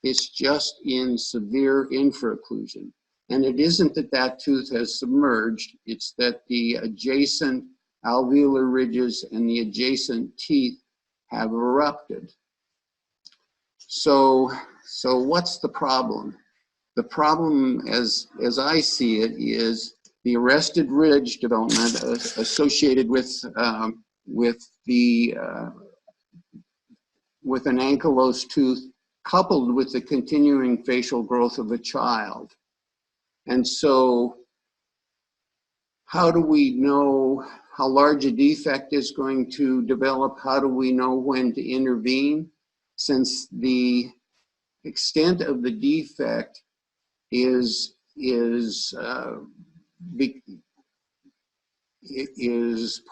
[SPEAKER 3] It's just in severe infraocclusion. And it isn't that that tooth has submerged, it's that the adjacent alveolar ridges and the adjacent teeth have erupted. So what's the problem? The problem, as I see it, is the arrested ridge development associated with an ankylosed tooth, coupled with the continuing facial growth of a child. And so how do we know how large a defect is going to develop? How do we know when to intervene? Since the extent of the defect is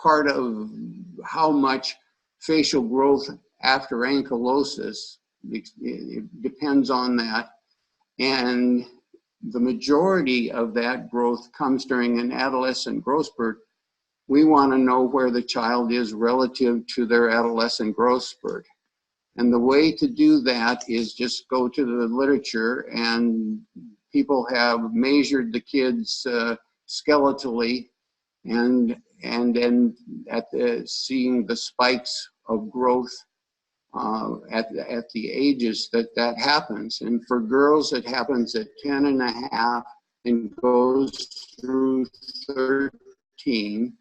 [SPEAKER 3] part of how much facial growth after ankylosis, it depends on that. And the majority of that growth comes during an adolescent growth spurt. We want to know where the child is relative to their adolescent growth spurt. And the way to do that is just go to the literature, and people have measured the kids skeletally, and then seeing the spikes of growth at the ages that happens. And for girls, it happens at 10 and a half and goes through 13.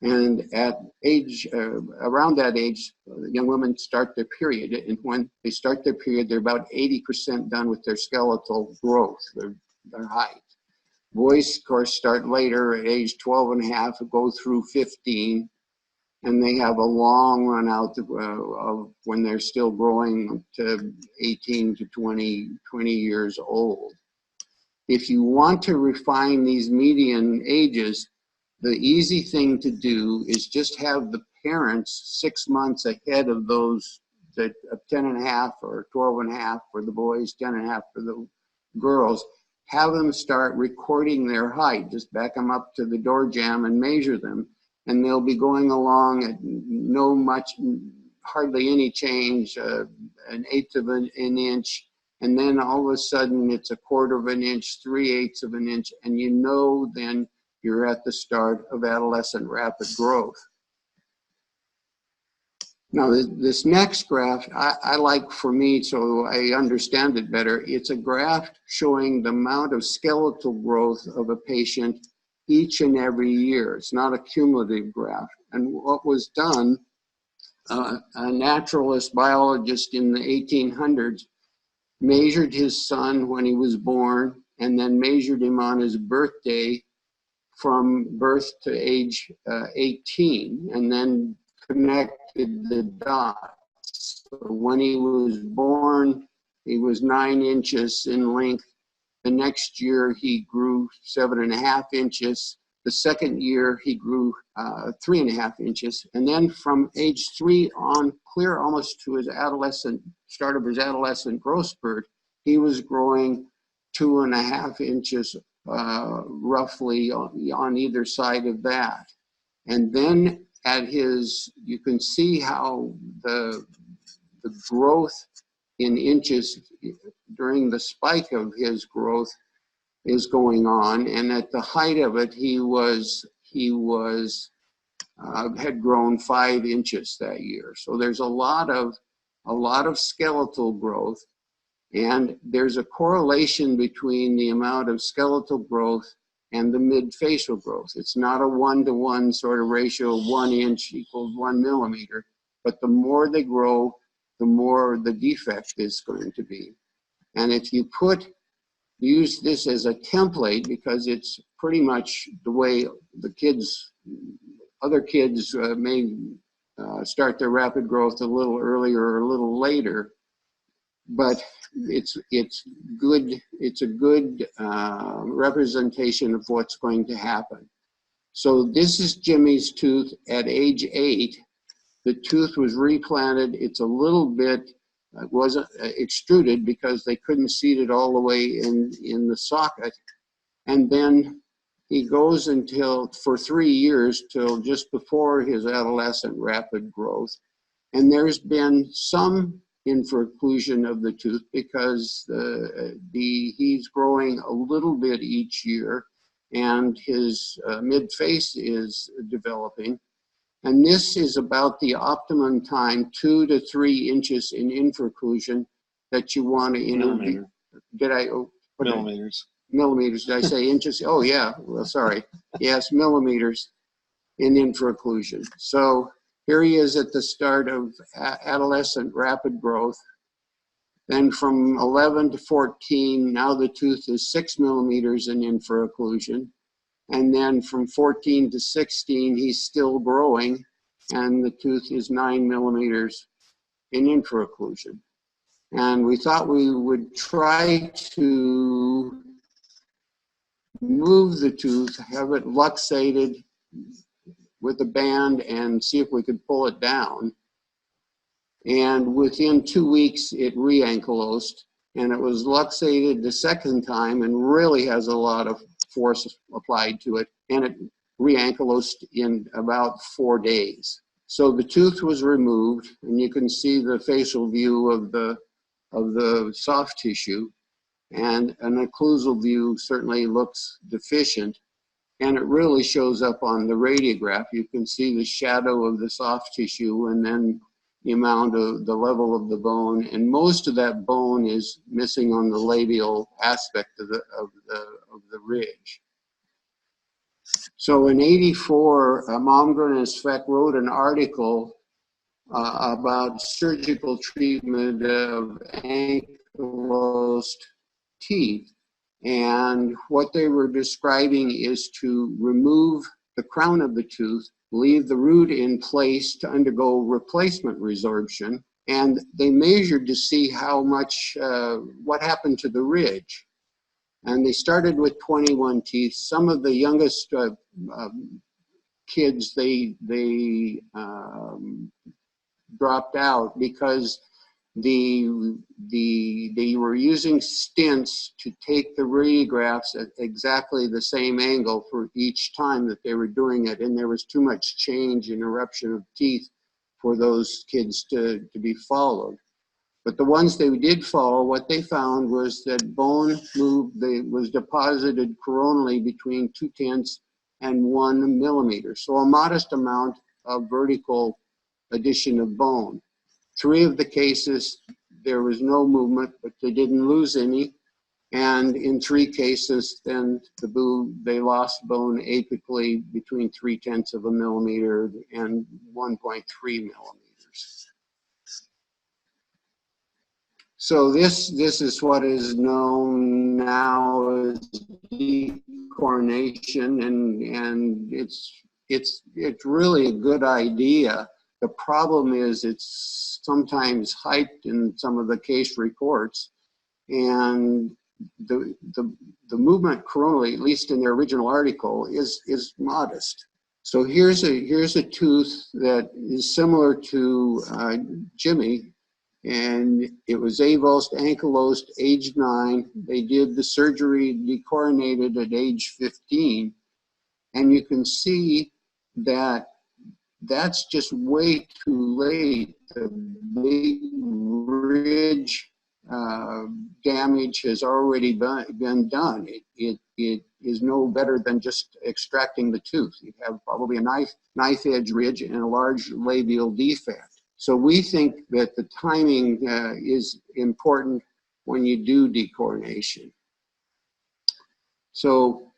[SPEAKER 3] And at age, around that age, young women start their period. And when they start their period, they're about 80% done with their skeletal growth, their height. Boys, of course, start later at age 12 and a half and go through 15. And they have a long run out of when they're still growing to 18 to 20 years old. If you want to refine these median ages, the easy thing to do is just have the parents 6 months ahead of those that 10 and a half or 12 and a half for the boys, 10 and a half for the girls. Have them start recording their height. Just back them up to the door jamb and measure them. And they'll be going along at hardly any change, 1/8 of an inch, and then all of a sudden it's 1/4 of an inch, 3/8 of an inch, and you know then you're at the start of adolescent rapid growth. Now this next graph, I like for me so I understand it better. It's a graph showing the amount of skeletal growth of a patient each and every year. It's not a cumulative graph. And what was done, a naturalist biologist in the 1800s measured his son when he was born and then measured him on his birthday from birth to age 18, and then connected the dots. So when he was born, he was 9 inches in length. The next year, he grew 7.5 inches. The second year, he grew 3.5 inches. And then from age 3 on, clear almost to his start of his adolescent growth spurt, he was growing 2.5 inches roughly on either side of that. And then you can see how the growth in inches during the spike of his growth is going on, and at the height of it, he had grown 5 inches that year. So there's a lot of skeletal growth, and there's a correlation between the amount of skeletal growth and the mid-facial growth. It's not a 1-to-1 sort of ratio, 1 inch equals 1 millimeter, but the more they grow, the more the defect is going to be. And if you use this as a template, because it's pretty much the way other kids may start their rapid growth a little earlier or a little later, but it's a good representation of what's going to happen. So this is Jimmy's tooth at age 8. The tooth was replanted. It's a little bit, it wasn't extruded because they couldn't seat it all the way in the socket. And then he goes for 3 years till just before his adolescent rapid growth. And there's been some infraocclusion of the tooth because he's growing a little bit each year, and his mid-face is developing. And this is about the optimum time, 2 to 3 inches in infraocclusion that you want to intervene.
[SPEAKER 2] Millimeters.
[SPEAKER 3] Millimeters, did I say inches? Oh yeah, well, sorry. Yes, millimeters in infraocclusion. So here he is at the start of adolescent rapid growth. Then from 11 to 14, now the tooth is 6 millimeters in infraocclusion. And then from 14 to 16, he's still growing, and the tooth is 9 millimeters in infraocclusion. And we thought we would try to move the tooth, have it luxated with a band, and see if we could pull it down. And within 2 weeks, it re-ankylosed, and it was luxated the second time and really has a lot of force applied to it, and it re-ankylosed in about 4 days. So the tooth was removed, and you can see the facial view of the soft tissue, and an occlusal view certainly looks deficient, and it really shows up on the radiograph. You can see the shadow of the soft tissue, and then the level of the bone, and most of that bone is missing on the labial aspect of the ridge. So in '84, Malmgren and Speck wrote an article about surgical treatment of ankylosed teeth, and what they were describing is to remove the crown of the tooth, leave the root in place to undergo replacement resorption, and they measured to see how much, what happened to the ridge. And they started with 21 teeth. Some of the youngest kids, they dropped out because they were using stents to take the radiographs at exactly the same angle for each time that they were doing it, and there was too much change in eruption of teeth for those kids to be followed. But the ones they did follow, what they found was that bone was deposited coronally between 0.2 and 1 millimeter, so a modest amount of vertical addition of bone. 3 of the cases, there was no movement, but they didn't lose any. And in 3 cases, then they lost bone apically between 0.3 of a millimeter and 1.3 millimeters. So this is what is known now as decornation, and it's really a good idea. The problem is it's sometimes hyped in some of the case reports, and the movement coronally, at least in their original article, is modest. So here's a tooth that is similar to Jimmy, and it was avulsed, ankylosed, age 9. They did the surgery, decoronated at age 15, and you can see that that's just way too late. The big ridge damage has already been done. It is no better than just extracting the tooth. You have probably a knife edge ridge and a large labial defect. So we think that the timing is important when you do decoronation. So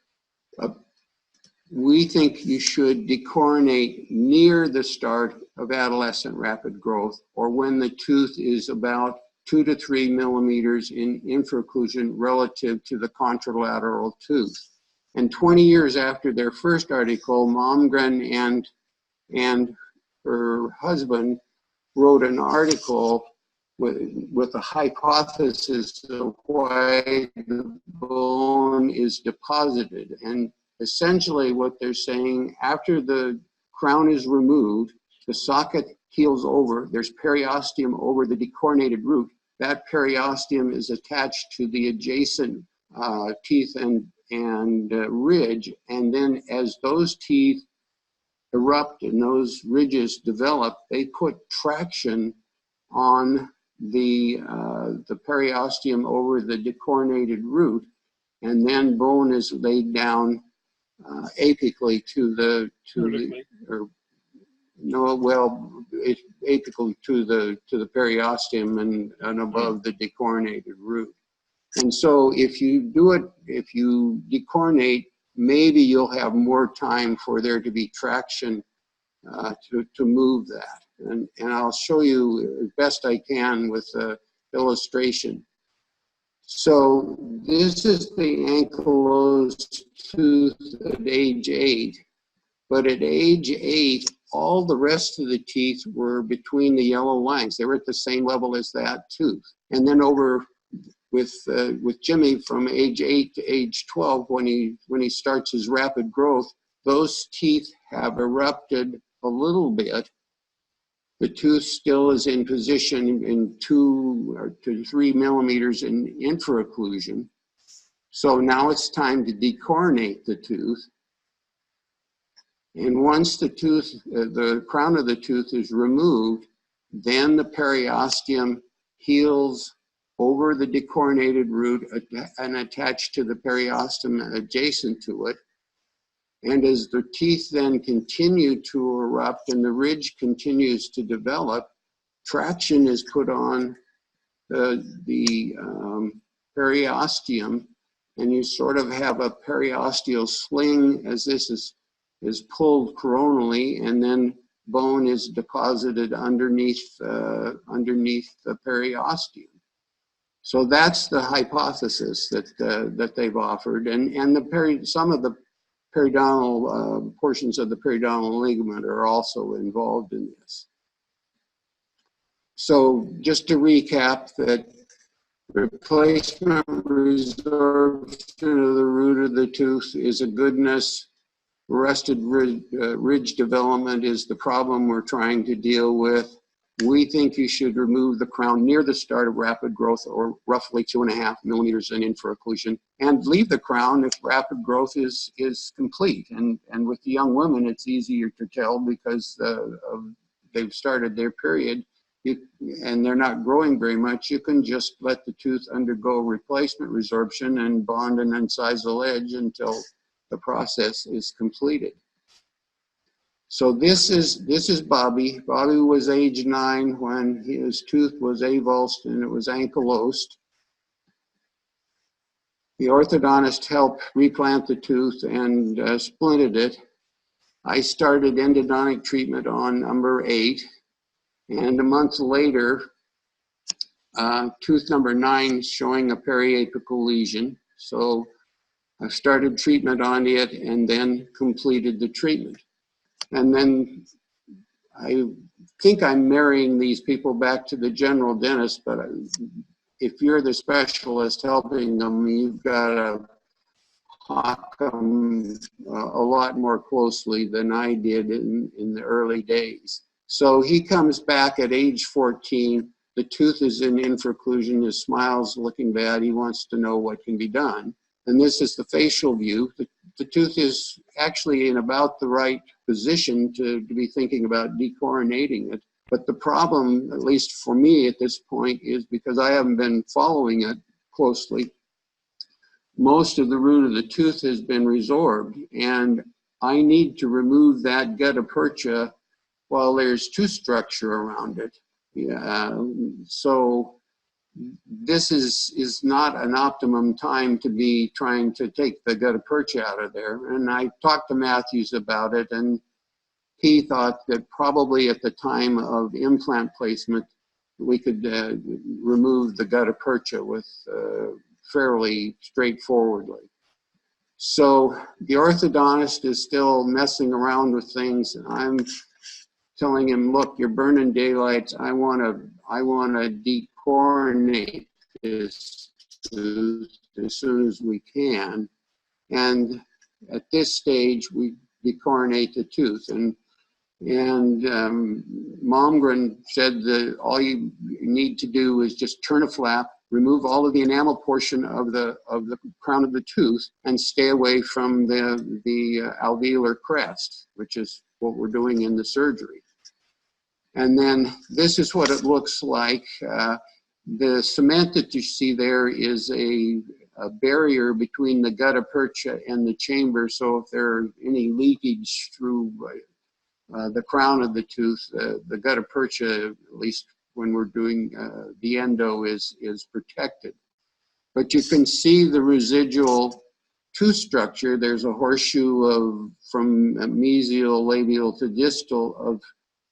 [SPEAKER 3] we think you should decoronate near the start of adolescent rapid growth, or when the tooth is about 2 to 3 millimeters in infraocclusion relative to the contralateral tooth. And 20 years after their first article, Malmgren and her husband wrote an article with a hypothesis of why the bone is deposited. And essentially what they're saying, after the crown is removed, the socket heals over, there's periosteum over the decoronated root. That periosteum is attached to the adjacent teeth and ridge, and then as those teeth erupt and those ridges develop, they put traction on the periosteum over the decoronated root, and then bone is laid down apically it's apically to the periosteum and above the decoronated root. And so if you decoronate, maybe you'll have more time for there to be traction to move that. And I'll show you as best I can with an illustration. So this is the ankylosed tooth at age 8, but at age 8, all the rest of the teeth were between the yellow lines. They were at the same level as that tooth. And then over with Jimmy from age 8 to age 12, when he starts his rapid growth, those teeth have erupted a little bit. The tooth still is in position in 2 to 3 millimeters in infraocclusion. So now it's time to decoronate the tooth. And once the tooth, the crown of the tooth is removed, then the periosteum heals over the decoronated root and attached to the periosteum adjacent to it. And as the teeth then continue to erupt and the ridge continues to develop, traction is put on the periosteum, and you sort of have a periosteal sling as this is pulled coronally, and then bone is deposited underneath the periosteum. So that's the hypothesis that they've offered, and some of the periodontal portions of the periodontal ligament are also involved in this. So just to recap, that replacement resorption of the root of the tooth is a goodness. Arrested ridge development is the problem we're trying to deal with. We think you should remove the crown near the start of rapid growth, or roughly 2.5 millimeters in infraocclusion, and leave the crown if rapid growth is complete. And with the young women, it's easier to tell because they've started their period and they're not growing very much. You can just let the tooth undergo replacement resorption and bond and incise the ledge until the process is completed. So this is Bobby. Bobby was age 9 when his tooth was avulsed and it was ankylosed. The orthodontist helped replant the tooth and splinted it. I started endodontic treatment on number 8, and a month later, tooth number 9 showing a periapical lesion. So I started treatment on it and then completed the treatment. And then I think I'm marrying these people back to the general dentist, but if you're the specialist helping them, you've got to hawk them a lot more closely than I did in the early days. So he comes back at age 14. The tooth is in infraclusion. His smile's looking bad. He wants to know what can be done. And this is the facial view. The tooth is actually in about the right position to be thinking about decoronating it. But the problem, at least for me at this point, is because I haven't been following it closely, most of the root of the tooth has been resorbed, and I need to remove that gutta-percha while there's tooth structure around it. Yeah, so this is not an optimum time to be trying to take the gutta-percha out of there. And I talked to Mathews about it, and he thought that probably at the time of implant placement, we could remove the gutta-percha with fairly straightforwardly. So the orthodontist is still messing around with things, and I'm telling him, look, you're burning daylights. I want to decoronate this tooth as soon as we can. And at this stage, we decoronate the tooth. And Malmgren said that all you need to do is just turn a flap, remove all of the enamel portion of the crown of the tooth, and stay away from the alveolar crest, which is what we're doing in the surgery. And then this is what it looks like. The cement that you see there is a barrier between the gutta-percha and the chamber, so if there's any leakage through the crown of the tooth, the gutta-percha, at least when we're doing the endo, is protected. But you can see the residual tooth structure. There's a horseshoe from mesial, labial to distal of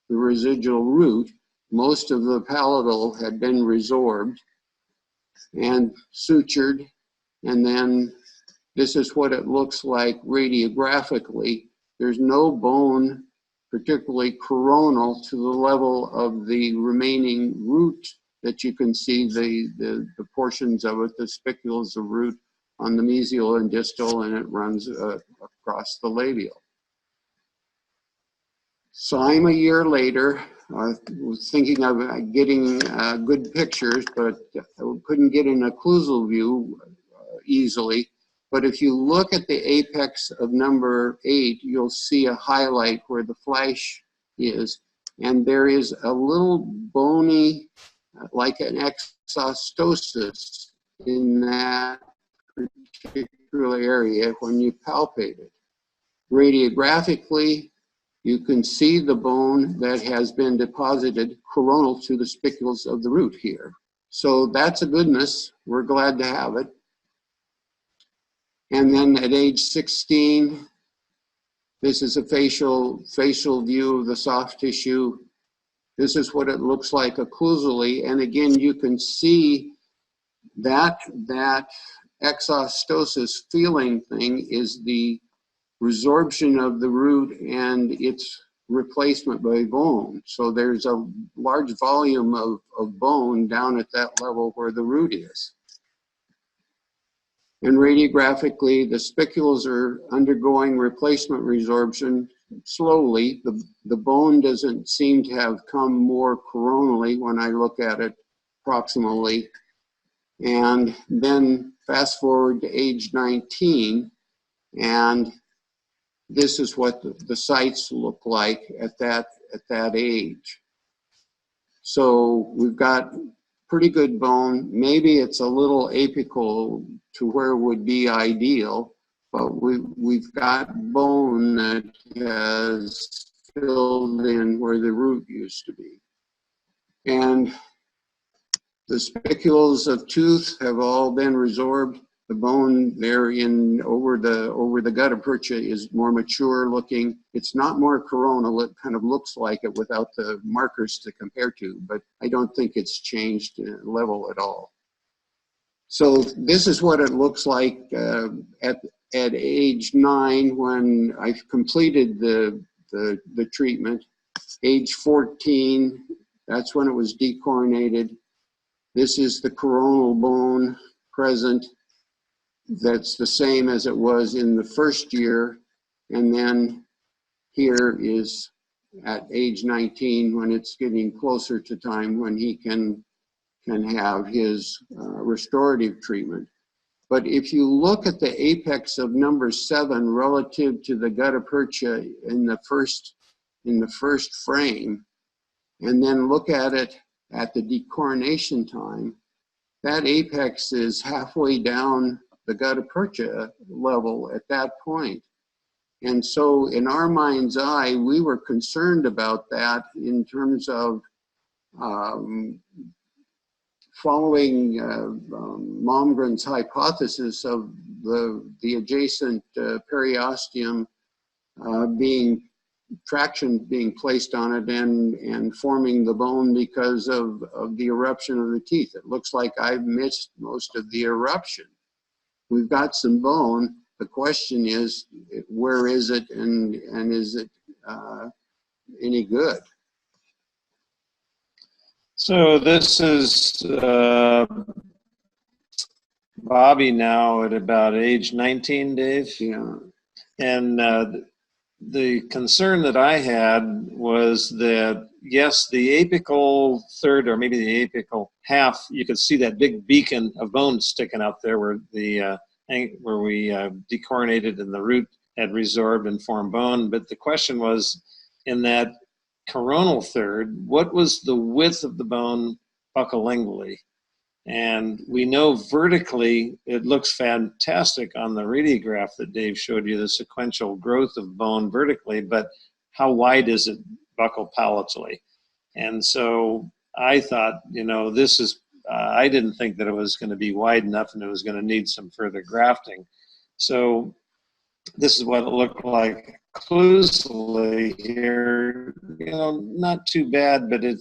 [SPEAKER 3] the residual root. Most of the palatal had been resorbed and sutured, and then this is what it looks like radiographically. There's no bone, particularly coronal, to the level of the remaining root that you can see the portions of it, the spicules of root on the mesial and distal, and it runs across the labial. So I'm a year later. I was thinking of getting good pictures, but I couldn't get an occlusal view easily. But if you look at the apex of number 8, you'll see a highlight where the flash is. And there is a little bony, like an exostosis in that particular area when you palpate it. Radiographically, you can see the bone that has been deposited coronal to the spicules of the root here. So that's a goodness. We're glad to have it. And then at age 16, this is a facial view of the soft tissue. This is what it looks like occlusally. And again, you can see that exostosis feeling thing is the resorption of the root and its replacement by bone. So there's a large volume of bone down at that level where the root is. And radiographically, the spicules are undergoing replacement resorption slowly. The bone doesn't seem to have come more coronally when I look at it proximally. And then fast forward to age 19, and this is what the sites look like at that age. So we've got pretty good bone. Maybe it's a little apical to where would be ideal, but we've got bone that has filled in where the root used to be. And the spicules of tooth have all been resorbed. The bone there over the gutta-percha is more mature looking. It's not more coronal. It kind of looks like it without the markers to compare to, but I don't think it's changed level at all. So this is what it looks like at age 9 when I've completed the treatment. Age 14, that's when it was decoronated. This is the coronal bone present. That's the same as it was in the first year. And then here is at age 19, when it's getting closer to time when he can have his restorative treatment. But if you look at the apex of number 7 relative to the gutta percha in the first frame, and then look at it at the decoronation time, that apex is halfway down the gutta percha level at that point. And so in our mind's eye, we were concerned about that in terms of following Malmgren's hypothesis of the adjacent periosteum traction being placed on it and forming the bone because of the eruption of the teeth. It looks like I've missed most of the eruption. We've got some bone. The question is, where is it, and is it any good?
[SPEAKER 2] So this is Bobby now at about age 19, Dave.
[SPEAKER 3] Yeah.
[SPEAKER 2] And the concern that I had was that, yes, the apical third, or maybe the apical half, you could see that big beacon of bone sticking out there where we decoronated and the root had resorbed and formed bone. But the question was, in that coronal third, what was the width of the bone buccolingually? And we know vertically it looks fantastic on the radiograph that Dave showed you, the sequential growth of bone vertically, but how wide is it buccal palatally? And so I thought, this is, I didn't think that it was going to be wide enough and it was going to need some further grafting. So this is what it looked like occlusally here. Not too bad, but it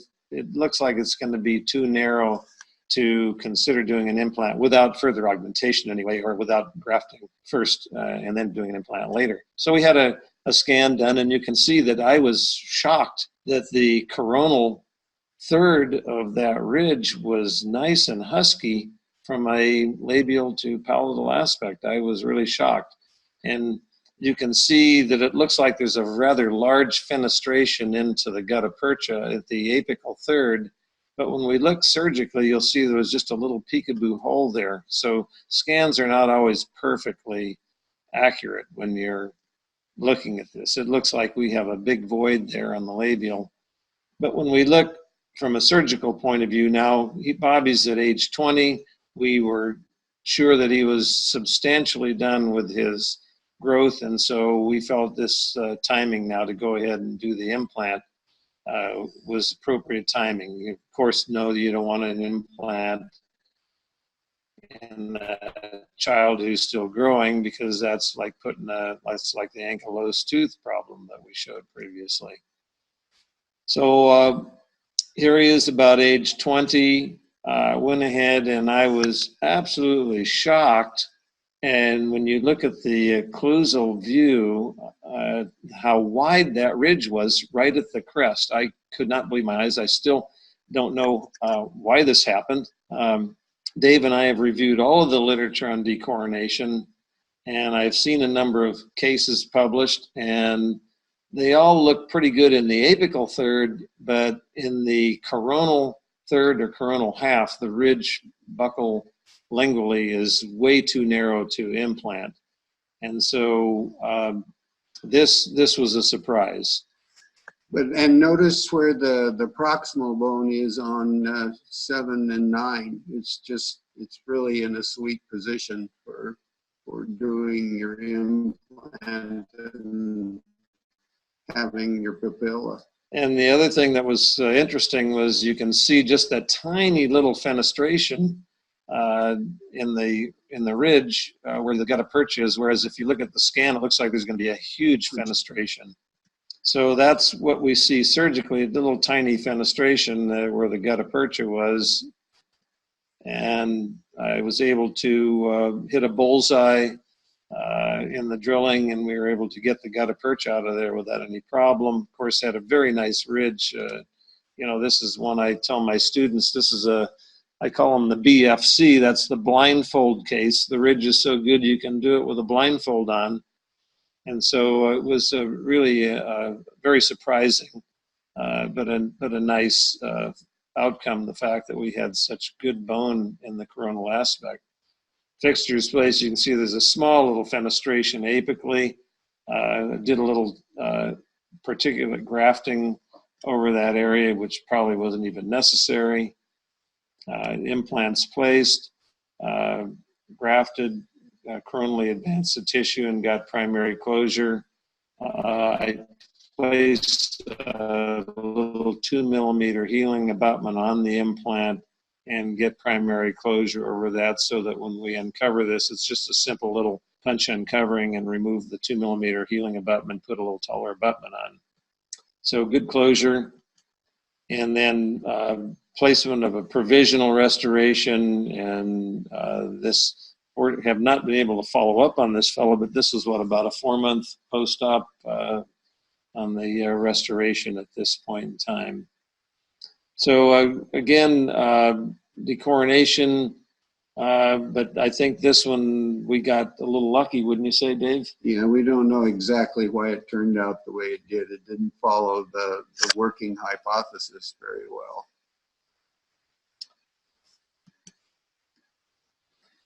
[SPEAKER 2] looks like it's going to be too narrow to consider doing an implant without further augmentation anyway, or without grafting first and then doing an implant later. So we had a scan done, and you can see that I was shocked that the coronal third of that ridge was nice and husky from a labial to palatal aspect. I was really shocked. And you can see that it looks like there's a rather large fenestration into the gutta percha at the apical third. But when we look surgically, you'll see there was just a little peekaboo hole there. So scans are not always perfectly accurate when you're looking at this. It looks like we have a big void there on the labial. But when we look from a surgical point of view now, Bobby's at age 20. We were sure that he was substantially done with his growth, and so we felt this timing now to go ahead and do the implant was appropriate timing. You, of course, know that you don't want an implant in a child who's still growing, because that's like that's like the ankylosed tooth problem that we showed previously. So here he is about age 20. Went ahead and I was absolutely shocked. And when you look at the occlusal view, how wide that ridge was right at the crest, I could not believe my eyes. I still don't know why this happened. Dave and I have reviewed all of the literature on decoronation, and I've seen a number of cases published, and they all look pretty good in the apical third, but in the coronal third or coronal half, the ridge buccal lingually is way too narrow to implant. And so this was a surprise.
[SPEAKER 3] And notice where the proximal bone is on 7 and 9. It's really in a sweet position for doing your implant and having your papilla.
[SPEAKER 2] And the other thing that was interesting was you can see just that tiny little fenestration in the ridge where the gutta percha is, whereas if you look at the scan, it looks like there's going to be a huge fenestration. So that's what we see surgically, the little tiny fenestration where the gutta percha was. And I was able to hit a bullseye in the drilling, and we were able to get the gutta perch out of there without any problem. Of course, had a very nice ridge. You know, this is one I tell my students, this is I call them the BFC, that's the blindfold case. The ridge is so good you can do it with a blindfold on. And so it was really very surprising, but a nice outcome, the fact that we had such good bone in the coronal aspect. Fixtures place, you can see there's a small little fenestration apically. Did a little particulate grafting over that area, which probably wasn't even necessary. Implants placed, grafted, coronally advanced the tissue and got primary closure. I placed a little 2 millimeter healing abutment on the implant and get primary closure over that, so that when we uncover this, it's just a simple little punch uncovering and remove the 2 millimeter healing abutment, put a little taller abutment on. So good closure. And then placement of a provisional restoration, and this, or have not been able to follow up on this fellow, but this is what, about a 4-month post-op on the restoration at this point in time. So again, decoronation, but I think this one we got a little lucky, wouldn't you say, Dave?
[SPEAKER 3] Yeah, we don't know exactly why it turned out the way it did. It didn't follow the working hypothesis very well.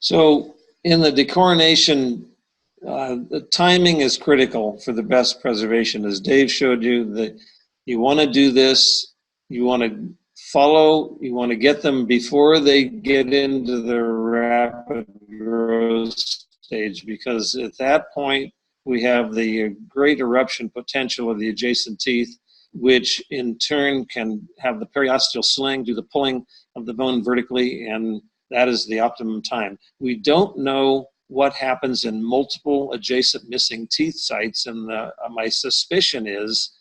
[SPEAKER 2] So in the decoronation, the timing is critical for the best preservation. As Dave showed you, that you want to do this, you want to follow, you want to get them before they get into the rapid growth stage, because at that point we have the great eruption potential of the adjacent teeth, which in turn can have the periosteal sling do the pulling of the bone vertically, and that is the optimum time. We don't know what happens in multiple adjacent missing teeth sites, and my suspicion is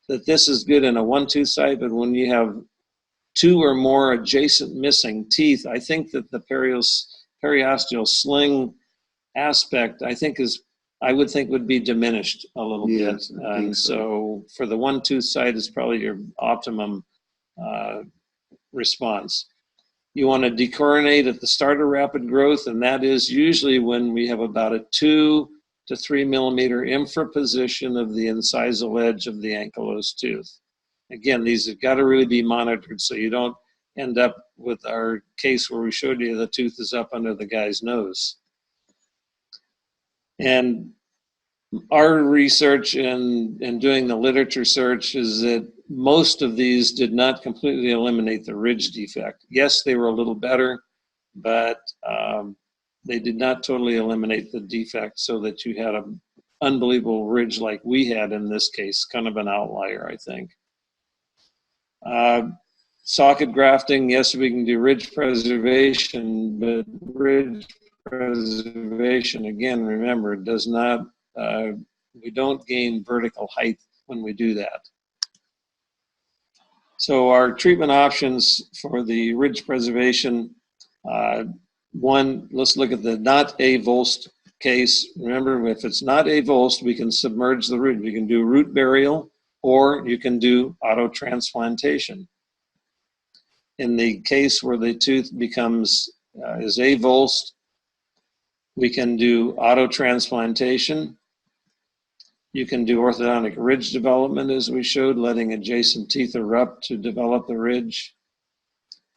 [SPEAKER 2] that this is good in a 1-tooth site, but when you have 2 or more adjacent missing teeth, I think that the periosteal sling aspect, I would think would be diminished a little bit. And so for the 1-tooth site is probably your optimum response. You want to decoronate at the start of rapid growth, and that is usually when we have about a 2 to 3 millimeter infraposition of the incisal edge of the ankylosed tooth. Again, these have got to really be monitored so you don't end up with our case where we showed you the tooth is up under the guy's nose. And our research and doing the literature search is that most of these did not completely eliminate the ridge defect. Yes, they were a little better, but they did not totally eliminate the defect, so that you had an unbelievable ridge like we had in this case, kind of an outlier, I think. Socket grafting, yes, we can do ridge preservation, but ridge preservation, again, remember, does not, we don't gain vertical height when we do that. So our treatment options for the ridge preservation, one, let's look at the not avulsed case. Remember, if it's not avulsed, we can submerge the root. We can do root burial, or you can do autotransplantation. In the case where the tooth becomes is avulsed, we can do autotransplantation. You can do orthodontic ridge development, as we showed, letting adjacent teeth erupt to develop the ridge.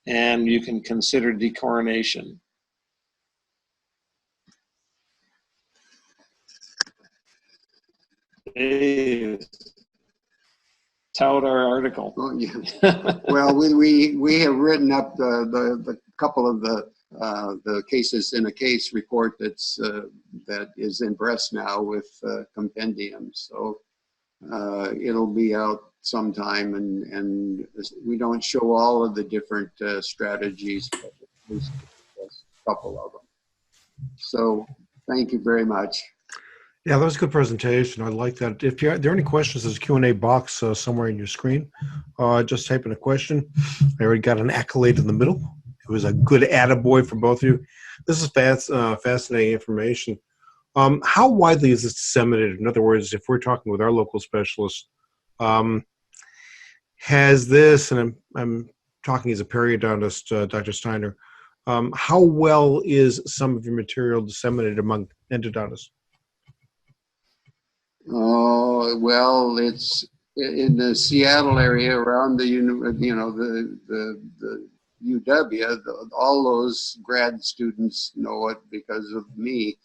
[SPEAKER 2] And you can consider decoronation. Dave, tout our article.
[SPEAKER 3] Oh, yeah. Well, we have written up the couple of the cases in a case report that is in press now with compendiums. So it'll be out sometime, and we don't show all of the different strategies, but at least a couple of them. So thank you very much.
[SPEAKER 1] Yeah, that was a good presentation. I like that. If there are any questions, there's a Q&A box somewhere in your screen. Just type in a question. I already got an accolade in the middle. It was a good attaboy for both of you. This is fascinating information. How widely is this disseminated? In other words, if we're talking with our local specialist, has this, and I'm talking as a periodontist, Dr. Steiner, how well is some of your material disseminated among endodontists?
[SPEAKER 3] Oh, well, it's in the Seattle area around the, the UW, all those grad students know it because of me.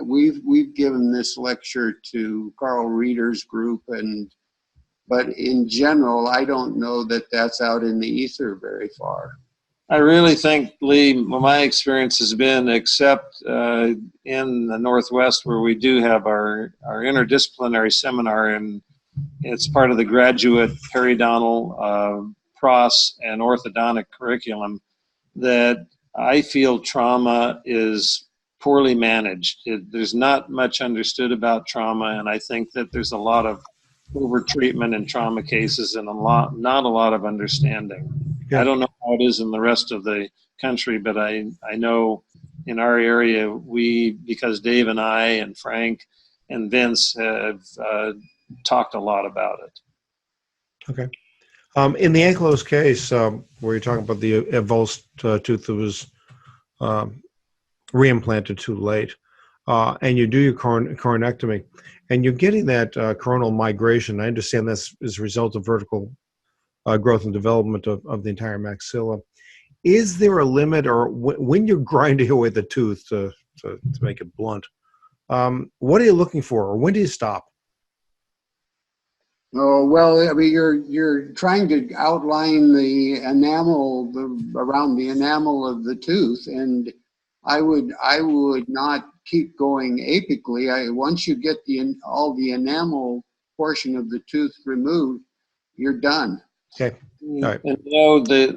[SPEAKER 3] We've given this lecture to Carl Reeder's group, but in general, I don't know that that's out in the ether very far.
[SPEAKER 2] I really think, Lee, my experience has been, except in the Northwest where we do have our interdisciplinary seminar, and it's part of the graduate periodontal, pros, and orthodontic curriculum, that I feel trauma is poorly managed. There's not much understood about trauma, and I think that there's a lot of over-treatment in trauma cases and not a lot of understanding.
[SPEAKER 1] Yeah.
[SPEAKER 2] I don't know how it is in the rest of the country, but I know in our area, because Dave and I and Frank and Vince have talked a lot about it.
[SPEAKER 1] Okay. In the ankylosed case, where you're talking about the avulsed tooth that was reimplanted too late, and you do your coronectomy, and you're getting that coronal migration. I understand that's as a result of vertical growth and development of the entire maxilla. Is there a limit, or when you're grinding away the tooth, to make it blunt, what are you looking for, or when do you stop?
[SPEAKER 3] Oh, well, I mean, you're trying to outline the enamel, around the enamel of the tooth, and I would not keep going apically. Once you get all the enamel portion of the tooth removed, you're done.
[SPEAKER 1] Okay. All right.
[SPEAKER 2] And the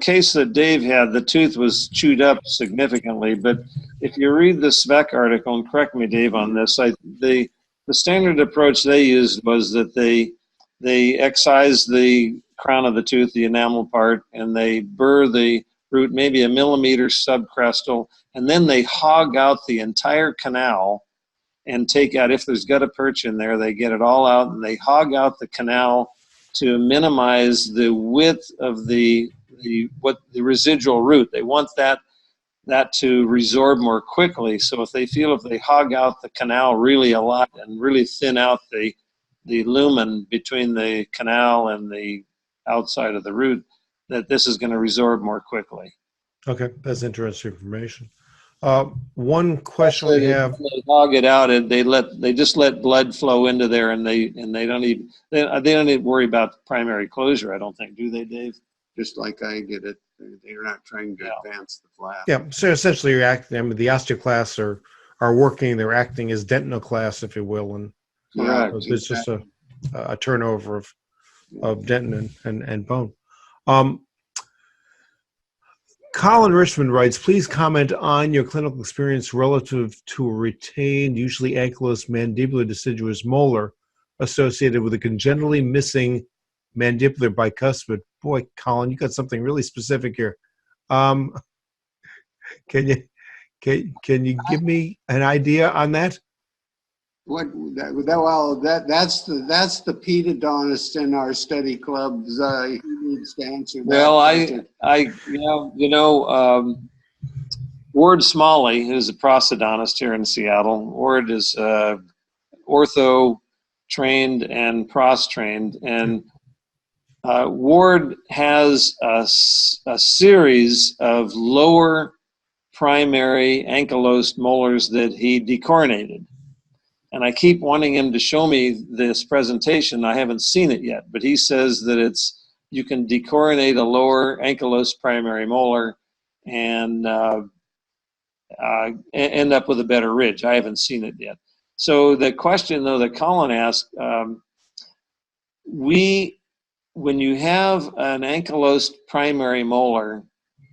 [SPEAKER 2] case that Dave had, the tooth was chewed up significantly. But if you read the Speck article, and correct me, Dave, on this, the standard approach they used was that they excise the crown of the tooth, the enamel part, and they burr the root maybe 1 millimeter subcrestal, and then they hog out the entire canal and take out, if there's gutta perch in there, they get it all out, and they hog out the canal to minimize the width of the residual root. They want that to resorb more quickly. So if they hog out the canal really a lot and really thin out the lumen between the canal and the outside of the root, that this is going to resorb more quickly. Okay,
[SPEAKER 1] that's interesting information. One question we have:
[SPEAKER 2] they hog it out, and they just let blood flow into there, and they don't even worry about primary closure. I don't think, do they, Dave?
[SPEAKER 3] Just like I get it, they're not trying to advance the flap.
[SPEAKER 1] Yeah, so essentially, you're acting. I mean, the osteoclasts are working. They're acting as dentinoclasts, if you will, and it's just a turnover of dentin and bone. Colin Richmond writes, please comment on your clinical experience relative to a retained, usually ankylosed mandibular deciduous molar associated with a congenitally missing mandibular bicuspid. Boy, Colin, you got something really specific here. Can you give me an idea on that?
[SPEAKER 3] That's the pedodontist in our study clubs. He needs to answer that.
[SPEAKER 2] Well, Ward Smalley, who's a prosthodontist here in Seattle. Ward is ortho trained and pros trained, and Ward has a series of lower primary ankylosed molars that he decoronated. And I keep wanting him to show me this presentation. I haven't seen it yet, but he says that you can decoronate a lower ankylosed primary molar and end up with a better ridge. I haven't seen it yet. So the question, though, that Colin asked, when you have an ankylosed primary molar,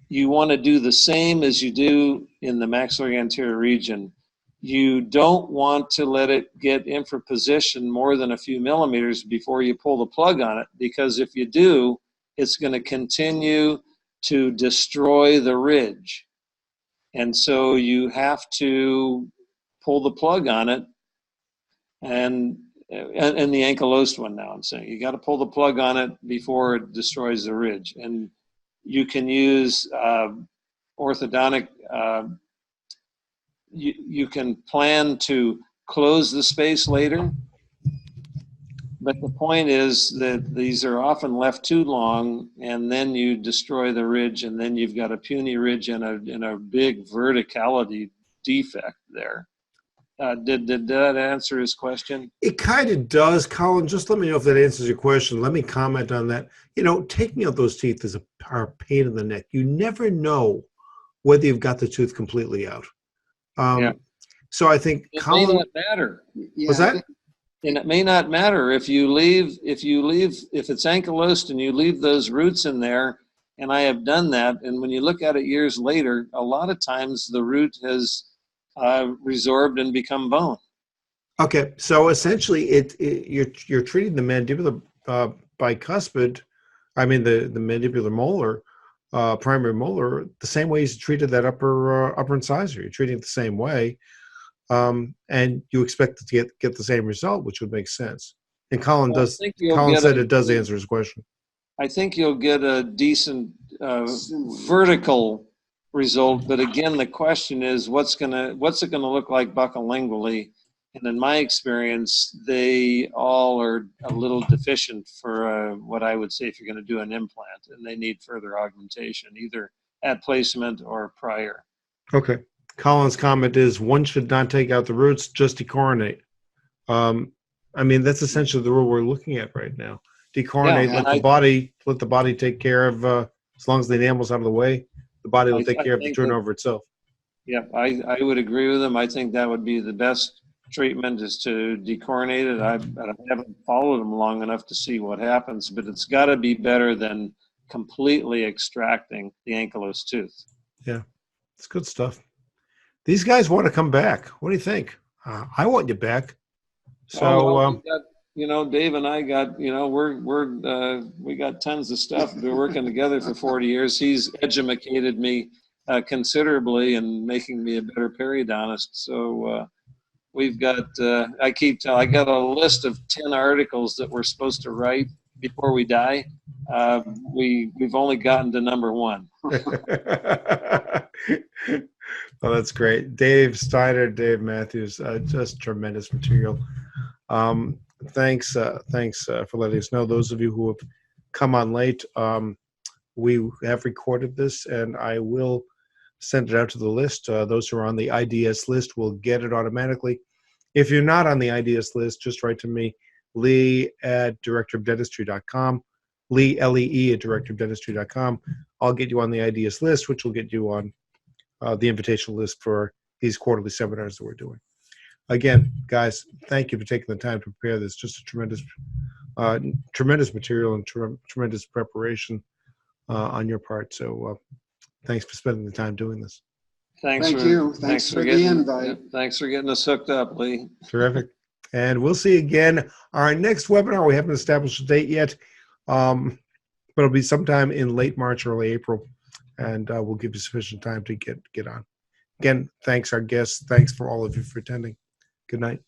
[SPEAKER 2] you want to do the same as you do in the maxillary anterior region. You don't want to let it get infraposition more than a few millimeters before you pull the plug on it, because if you do, it's going to continue to destroy the ridge. And so you have to pull the plug on it, and the ankylosed one now, I'm saying. You got to pull the plug on it before it destroys the ridge. And you can use orthodontic, you can plan to close the space later. But the point is that these are often left too long, and then you destroy the ridge, and then you've got a puny ridge and a big verticality defect there. Did that answer his question?
[SPEAKER 1] It kind of does, Colin. Just let me know if that answers your question. Let me comment on that. You know, taking out those teeth is a pain in the neck. You never know whether you've got the tooth completely out.
[SPEAKER 2] Yeah.
[SPEAKER 1] So I think
[SPEAKER 2] It
[SPEAKER 1] Colin.
[SPEAKER 2] may not matter.
[SPEAKER 1] Was that?
[SPEAKER 2] And it may not matter if it's ankylosed and you leave those roots in there, and I have done that. And when you look at it years later, a lot of times the root has resorbed and become bone.
[SPEAKER 1] Okay, so essentially, you're treating the mandibular bicuspid, I mean the mandibular molar, primary molar, the same way you treated that upper incisor. You're treating it the same way. And you expect to get the same result, which would make sense. And Colin said it does answer his question.
[SPEAKER 2] I think you'll get a decent vertical result, but again, the question is what's it gonna look like buccolingually? And in my experience, they all are a little deficient for what I would say if you're going to do an implant, and they need further augmentation, either at placement or prior.
[SPEAKER 1] Okay. Colin's comment is one should not take out the roots, just decoronate. I mean, that's essentially the rule we're looking at right now. Decoronate, let the body take care of, as long as the enamel's out of the way, the body will take care of the turnover itself.
[SPEAKER 2] Yeah, I would agree with him. I think that would be the best treatment, is to decoronate it. I haven't followed him long enough to see what happens, but it's got to be better than completely extracting the ankylosed tooth.
[SPEAKER 1] Yeah, it's good stuff. These guys want to come back. What do you think? I want you back. So,
[SPEAKER 2] Dave and I got, we got tons of stuff. We've been working together for 40 years. He's educated me considerably and making me a better periodontist. So we've got, I got a list of 10 articles that we're supposed to write before we die. We've only gotten to number 1.
[SPEAKER 1] Well, that's great. Dave Steiner, Dave Mathews, just tremendous material. Thanks for letting us know. Those of you who have come on late, we have recorded this, and I will send it out to the list. Those who are on the IDS list will get it automatically. If you're not on the IDS list, just write to me, Lee@directorofdentistry.com, Lee, L-E-E, @directorofdentistry.com. I'll get you on the IDS list, which will get you on the invitation list for these quarterly seminars that we're doing. Again, guys, thank you for taking the time to prepare this. Just a tremendous material and tremendous preparation on your part. So thanks for spending the time doing this.
[SPEAKER 3] Thank you. Thanks for the invite.
[SPEAKER 2] Thanks for getting us hooked up, Lee.
[SPEAKER 1] Terrific. And we'll see you again. Our next webinar, we haven't established a date yet, but it'll be sometime in late March, early April. And we'll give you sufficient time to get on. Again, thanks our guests. Thanks for all of you for attending. Good night.